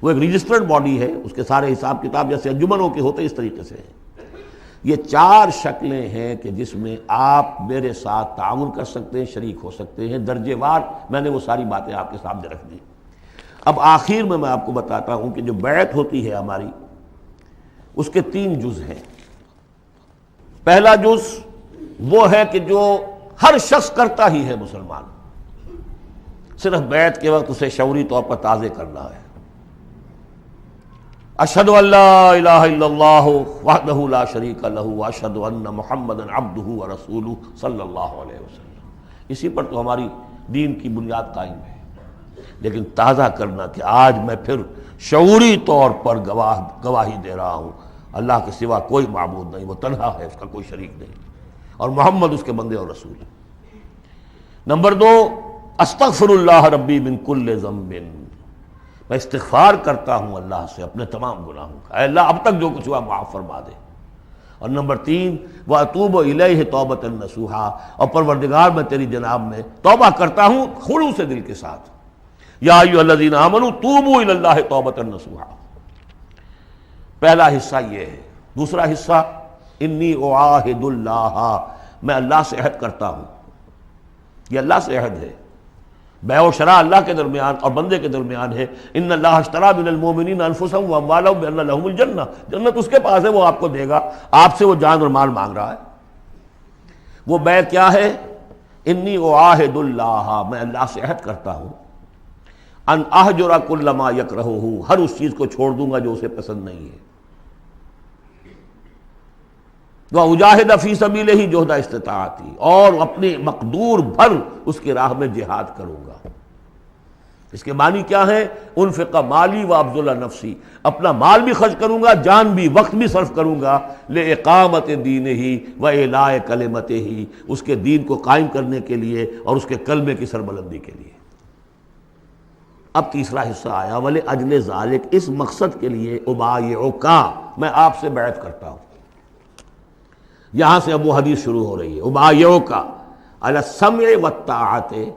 وہ ایک رجسٹرڈ باڈی ہے، اس کے سارے حساب کتاب جیسے انجمنوں کے ہوتے اس طریقے سے ہیں. یہ 4 شکلیں ہیں کہ جس میں آپ میرے ساتھ تعاون کر سکتے ہیں، شریک ہو سکتے ہیں. درجے وار میں نے وہ ساری باتیں آپ کے سامنے رکھ دی. اب آخر میں آپ کو بتاتا ہوں کہ جو بیعت ہوتی ہے ہماری، اس کے 3 جز ہیں. پہلا جز وہ ہے کہ جو ہر شخص کرتا ہی ہے مسلمان، صرف بیعت کے وقت اسے شعوری طور پر تازے کرنا ہے. اشہد ان لا الہ الا اللہ وحدہ لا شریک لہ واشہد ان محمدا عبدہ ورسولہ صلی اللہ علیہ وسلم. اسی پر تو ہماری دین کی بنیاد قائم ہے. لیکن تازہ کرنا کہ آج میں پھر شعوری طور پر گواہی دے رہا ہوں اللہ کے سوا کوئی معبود نہیں، وہ تنہا ہے، اس کا کوئی شریک نہیں، اور محمد اس کے بندے اور رسول ہیں. نمبر 2، استغفر اللہ ربی من کل ذنب، میں استغفار کرتا ہوں اللہ سے اپنے تمام گناہوں کا، اے اللہ اب تک جو کچھ ہوا معاف فرما دے. اور نمبر 3، وَأَتُوبُ إِلَيْهِ تَوْبَةً نَصُوحًا، اور پروردگار میں تیری جناب میں توبہ کرتا ہوں خلوص دل کے ساتھ. یا ایھا الذین آمنوا توبوا الی اللہ توبۃ نصوحا. پہلا حصہ یہ ہے. دوسرا حصہ انی اعاہد اللہ، میں اللہ سے عہد کرتا ہوں. یہ اللہ سے عہد ہے. بیع و شراء اللہ کے درمیان اور بندے کے درمیان ہے. ان اللہ اشتری من المؤمنین انفسهم واموالهم بان لهم الجنہ. جنت اس کے پاس ہے، وہ آپ کو دے گا. آپ سے وہ جان اور مال مانگ رہا ہے. وہ بیع کیا ہے؟ انی اعاہد اللہ، میں اللہ سے عہد کرتا ہوں، ان اہجر کل ما یکرہہ، ہر اس چیز کو چھوڑ دوں گا جو اسے پسند نہیں ہے. وَأُجَاهِدَ فِي سَبِيلِهِ جُهْدَ اسْتِطَاعَتِي، اور اپنی مقدور بھر اس کی راہ میں جہاد کروں گا. اس کے معنی کیا ہے؟ انفق مالی وابذل نفسی، اپنا مال بھی خرچ کروں گا، جان بھی، وقت بھی صرف کروں گا، لِإِقَامَةِ دِينِهِ وَإِعْلَاءِ كَلِمَتِهِ، اس کے دین کو قائم کرنے کے لیے اور اس کے کلمے کی سربلندی کے لیے. اب تیسرا حصہ آیا، وَلِأَجْلِ ذَلِكَ، اس مقصد کے لیے أُبَايِعُكَ، میں آپ سے بیعت کرتا ہوں. یہاں سے اب وہ حدیث شروع ہو رہی ہے، أُبَايِعُكَ عَلَى السَّمْعِ وَالطَّاعَةِ،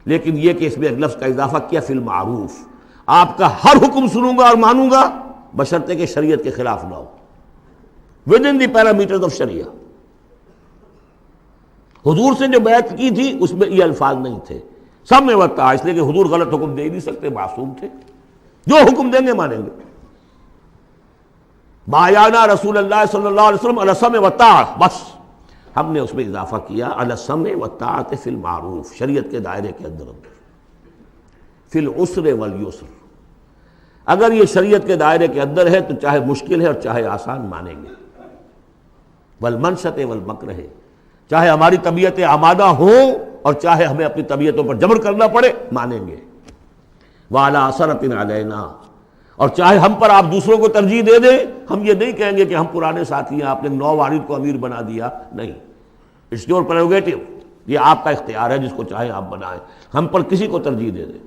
لیکن یہ کہ اس میں ایک لفظ کا اضافہ کیا، فی المعروف، آپ کا ہر حکم سنوں گا اور مانوں گا بشرطے کہ شریعت کے خلاف نہ ہو، within the parameters of Sharia. حضور سے جو بیعت کی تھی اس میں یہ الفاظ نہیں تھے، سمع و طاعہ، اس لیے کہ حضور غلط حکم دے ہی نہیں سکتے، معصوم تھے، جو حکم دیں گے مانیں گے. بایعنا رسول اللہ صلی اللہ علیہ وسلم علی السمع والطاعہ، بس ہم نے اس میں اضافہ کیا علی السمع والطاعۃ فی المعروف، شریعت کے دائرے کے اندر فی العسر والیسر. اگر یہ شریعت کے دائرے کے اندر ہے تو چاہے مشکل ہے اور چاہے آسان مانیں گے. والمنشط والمکرہ، چاہے ہماری طبیعتیں آمادہ ہوں اور چاہے ہمیں اپنی طبیعتوں پر جبر کرنا پڑے مانیں گے. وعلی اثرۃ علینا، اور چاہے ہم پر آپ دوسروں کو ترجیح دے دیں، ہم یہ نہیں کہیں گے کہ ہم پرانے ساتھی ہیں، آپ نے نو وارد کو امیر بنا دیا، نہیں. اٹس یور پریروگیٹو، یہ آپ کا اختیار ہے، جس کو چاہیں آپ بنائیں، ہم پر کسی کو ترجیح دے دیں.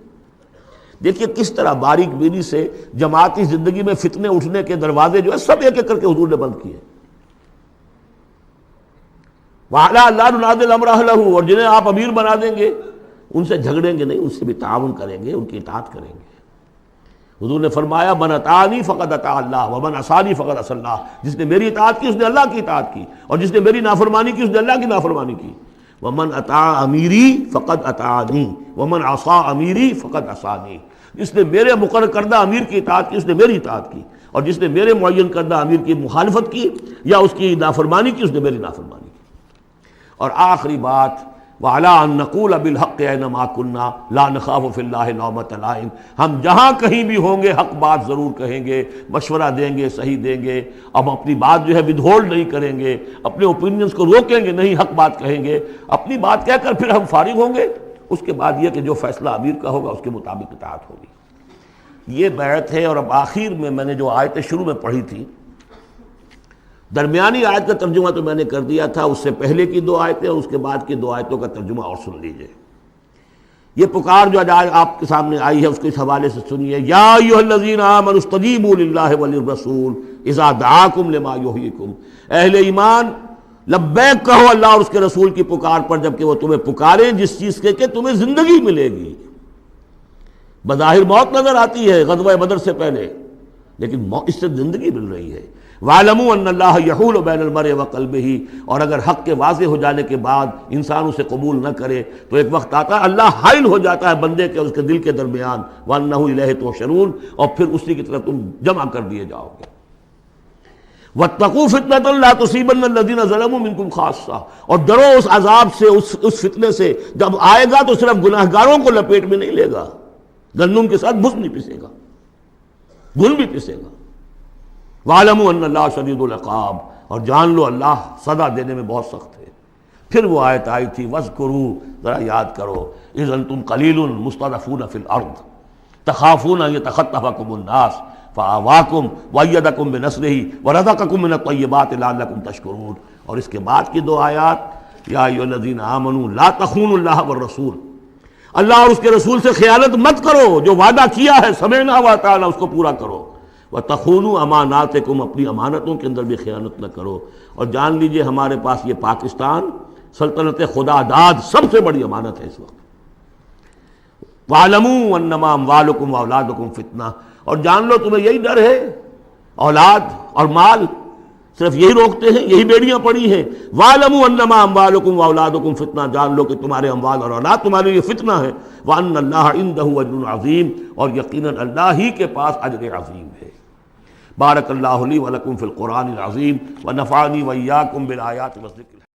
دیکھیے کس طرح باریک بینی سے جماعتی زندگی میں فتنے اٹھنے کے دروازے جو ہے سب ایک ایک کر کے حضور نے بند کیے. وَعَلَىٰ اللَّهِ نُنَازِلُ الْأَمْرَ أَهْلَهُ، اور جنہیں آپ امیر بنا دیں گے ان سے جھگڑیں گے نہیں، ان سے بھی تعاون کریں گے، ان کی اطاعت کریں گے. حضور نے فرمایا من اطاعنی فقد اطاع اللہ ومن عصانی فقد عصی اللہ، جس نے میری اطاعت کی اس نے اللہ کی اطاعت کی، اور جس نے میری نافرمانی کی اس نے اللہ کی نافرمانی کی. ومن اطاع امیری فقد اطاعنی ومن عصا امیری فقد عصانی، جس نے میرے مقرر کردہ امیر کی اطاعت کی اس نے میری اطاعت کی، اور جس نے میرے معین کردہ امیر کی مخالفت کی یا اس کی نافرمانی کی اس نے میری نافرمانی کی. اور آخری بات، وَعَلَىٰ أَن نَّقُولَ بِالْحَقِّ أَيْنَمَا كُنَّا لَا نَخَافُ فِي اللَّهِ لَوْمَةَ لَائِمٍ، ہم جہاں کہیں بھی ہوں گے حق بات ضرور کہیں گے، مشورہ دیں گے، صحیح دیں گے. اب اپنی بات جو ہے ودہولڈ نہیں کریں گے، اپنے اوپینینز کو روکیں گے نہیں، حق بات کہیں گے، اپنی بات کہہ کر پھر ہم فارغ ہوں گے. اس کے بعد یہ کہ جو فیصلہ امیر کا ہوگا اس کے مطابق اطاعت ہوگی. یہ بیعت ہے. اور اب آخر میں نے جو آیتیں شروع میں پڑھی تھی، درمیانی آیت کا ترجمہ تو میں نے کر دیا تھا، اس سے پہلے کی دو آیتیں اور اس کے بعد کی دو آیتوں کا ترجمہ اور سن لیجئے. یہ پکار جو آج آپ کے سامنے آئی ہے اس کے اس حوالے سے سنیے. یا ایھا الذین آمنوا استجیبوا للہ وللرسول اذا دعاکم لما یحییکم، اہل ایمان لبیک کہو اللہ اور اس کے رسول کی پکار پر جبکہ وہ تمہیں پکاریں جس چیز کے کہ تمہیں زندگی ملے گی. بظاہر موت نظر آتی ہے غزوہ بدر سے پہلے، لیکن اس سے زندگی مل رہی ہے. وَاعْلَمُوا أَنَّ اللَّهَ يَحُولُ بَيْنَ الْمَرْءِ وَقَلْبِهِ، اور اگر حق کے واضح ہو جانے کے بعد انسان اسے قبول نہ کرے تو ایک وقت آتا ہے اللہ حائل ہو جاتا ہے بندے کے اس کے دل کے درمیان، وَأَنَّهُ إِلَيْهِ تُحْشَرُونَ، اور پھر اسی کی طرف تم جمع کر دیے جاؤ گے. وَاتَّقُوا فِتْنَةً لَا تُصِيبَنَّ الَّذِينَ ظَلَمُوا مِنكُمْ خَاصَّةً، اور ڈرو اس عذاب سے، اس فتنے سے جب آئے گا تو صرف گناہگاروں کو لپیٹ میں نہیں لے گا، گندم کے ساتھ بھس نہیں پسے گا، گل بھی پسے گا. وَاعْلَمُوا أَنَّ اللَّهَ شَدِيدُ الْعِقَابِ، اور جان لو اللہ سزا دینے میں بہت سخت ہے. پھر وہ آیت آئی تھی وَاذْكُرُوا، ذرا یاد کرو، إِذْ أَنْتُمْ قَلِيلٌ مُسْتَضْعَفُونَ فِي الْأَرْضِ تَخَافُونَ أَنْ يَتَخَطَّفَكُمُ النَّاسُ فَآوَاكُمْ وَأَيَّدَكُمْ بِنَصْرِهِ وَرَزَقَكُمْ مِنَ الطَّيِّبَاتِ لَعَلَّكُمْ تَشْكُرُونَ. اور اس کے بعد کی دو آیات، یا ایھا الذین آمنوا لا تخونوا اللہ والرسول، اللہ اور اس کے رسول سے خیانت مت کرو، جو وعدہ کیا ہے سمعنا وَأَطَعْنَا اس کو پورا کرو. وَتَخُونُوا أَمَانَاتِكُمْ، اپنی امانتوں کے اندر بھی خیانت نہ کرو. اور جان لیجئے ہمارے پاس یہ پاکستان سلطنت خدا داد سب سے بڑی امانت ہے اس وقت. وَاعْلَمُوا أَنَّمَا أَمْوَالُكُمْ وَأَوْلَادُكُمْ فِتْنَةٌ، اور جان لو تمہیں یہی ڈر ہے، اولاد اور مال صرف یہی روکتے ہیں، یہی بیڑیاں پڑی ہیں۔ وَاعْلَمُوا أَنَّمَا أَمْوَالُكُمْ وَأَوْلَادُكُمْ فِتْنَةٌ، جان لو کہ تمہارے اموال اور اولاد تمہارے لیے فتنہ ہے۔ وَأَنَّ اللَّهَ عِندَهُ أَجْرٌ عَظِيمٌ، اور یقیناً اللہ ہی کے پاس اجر عظیم ہے۔ بارک اللہ لی ولکم فی القرآن العظیم ونفعنی وإیاکم بالآیات والذکر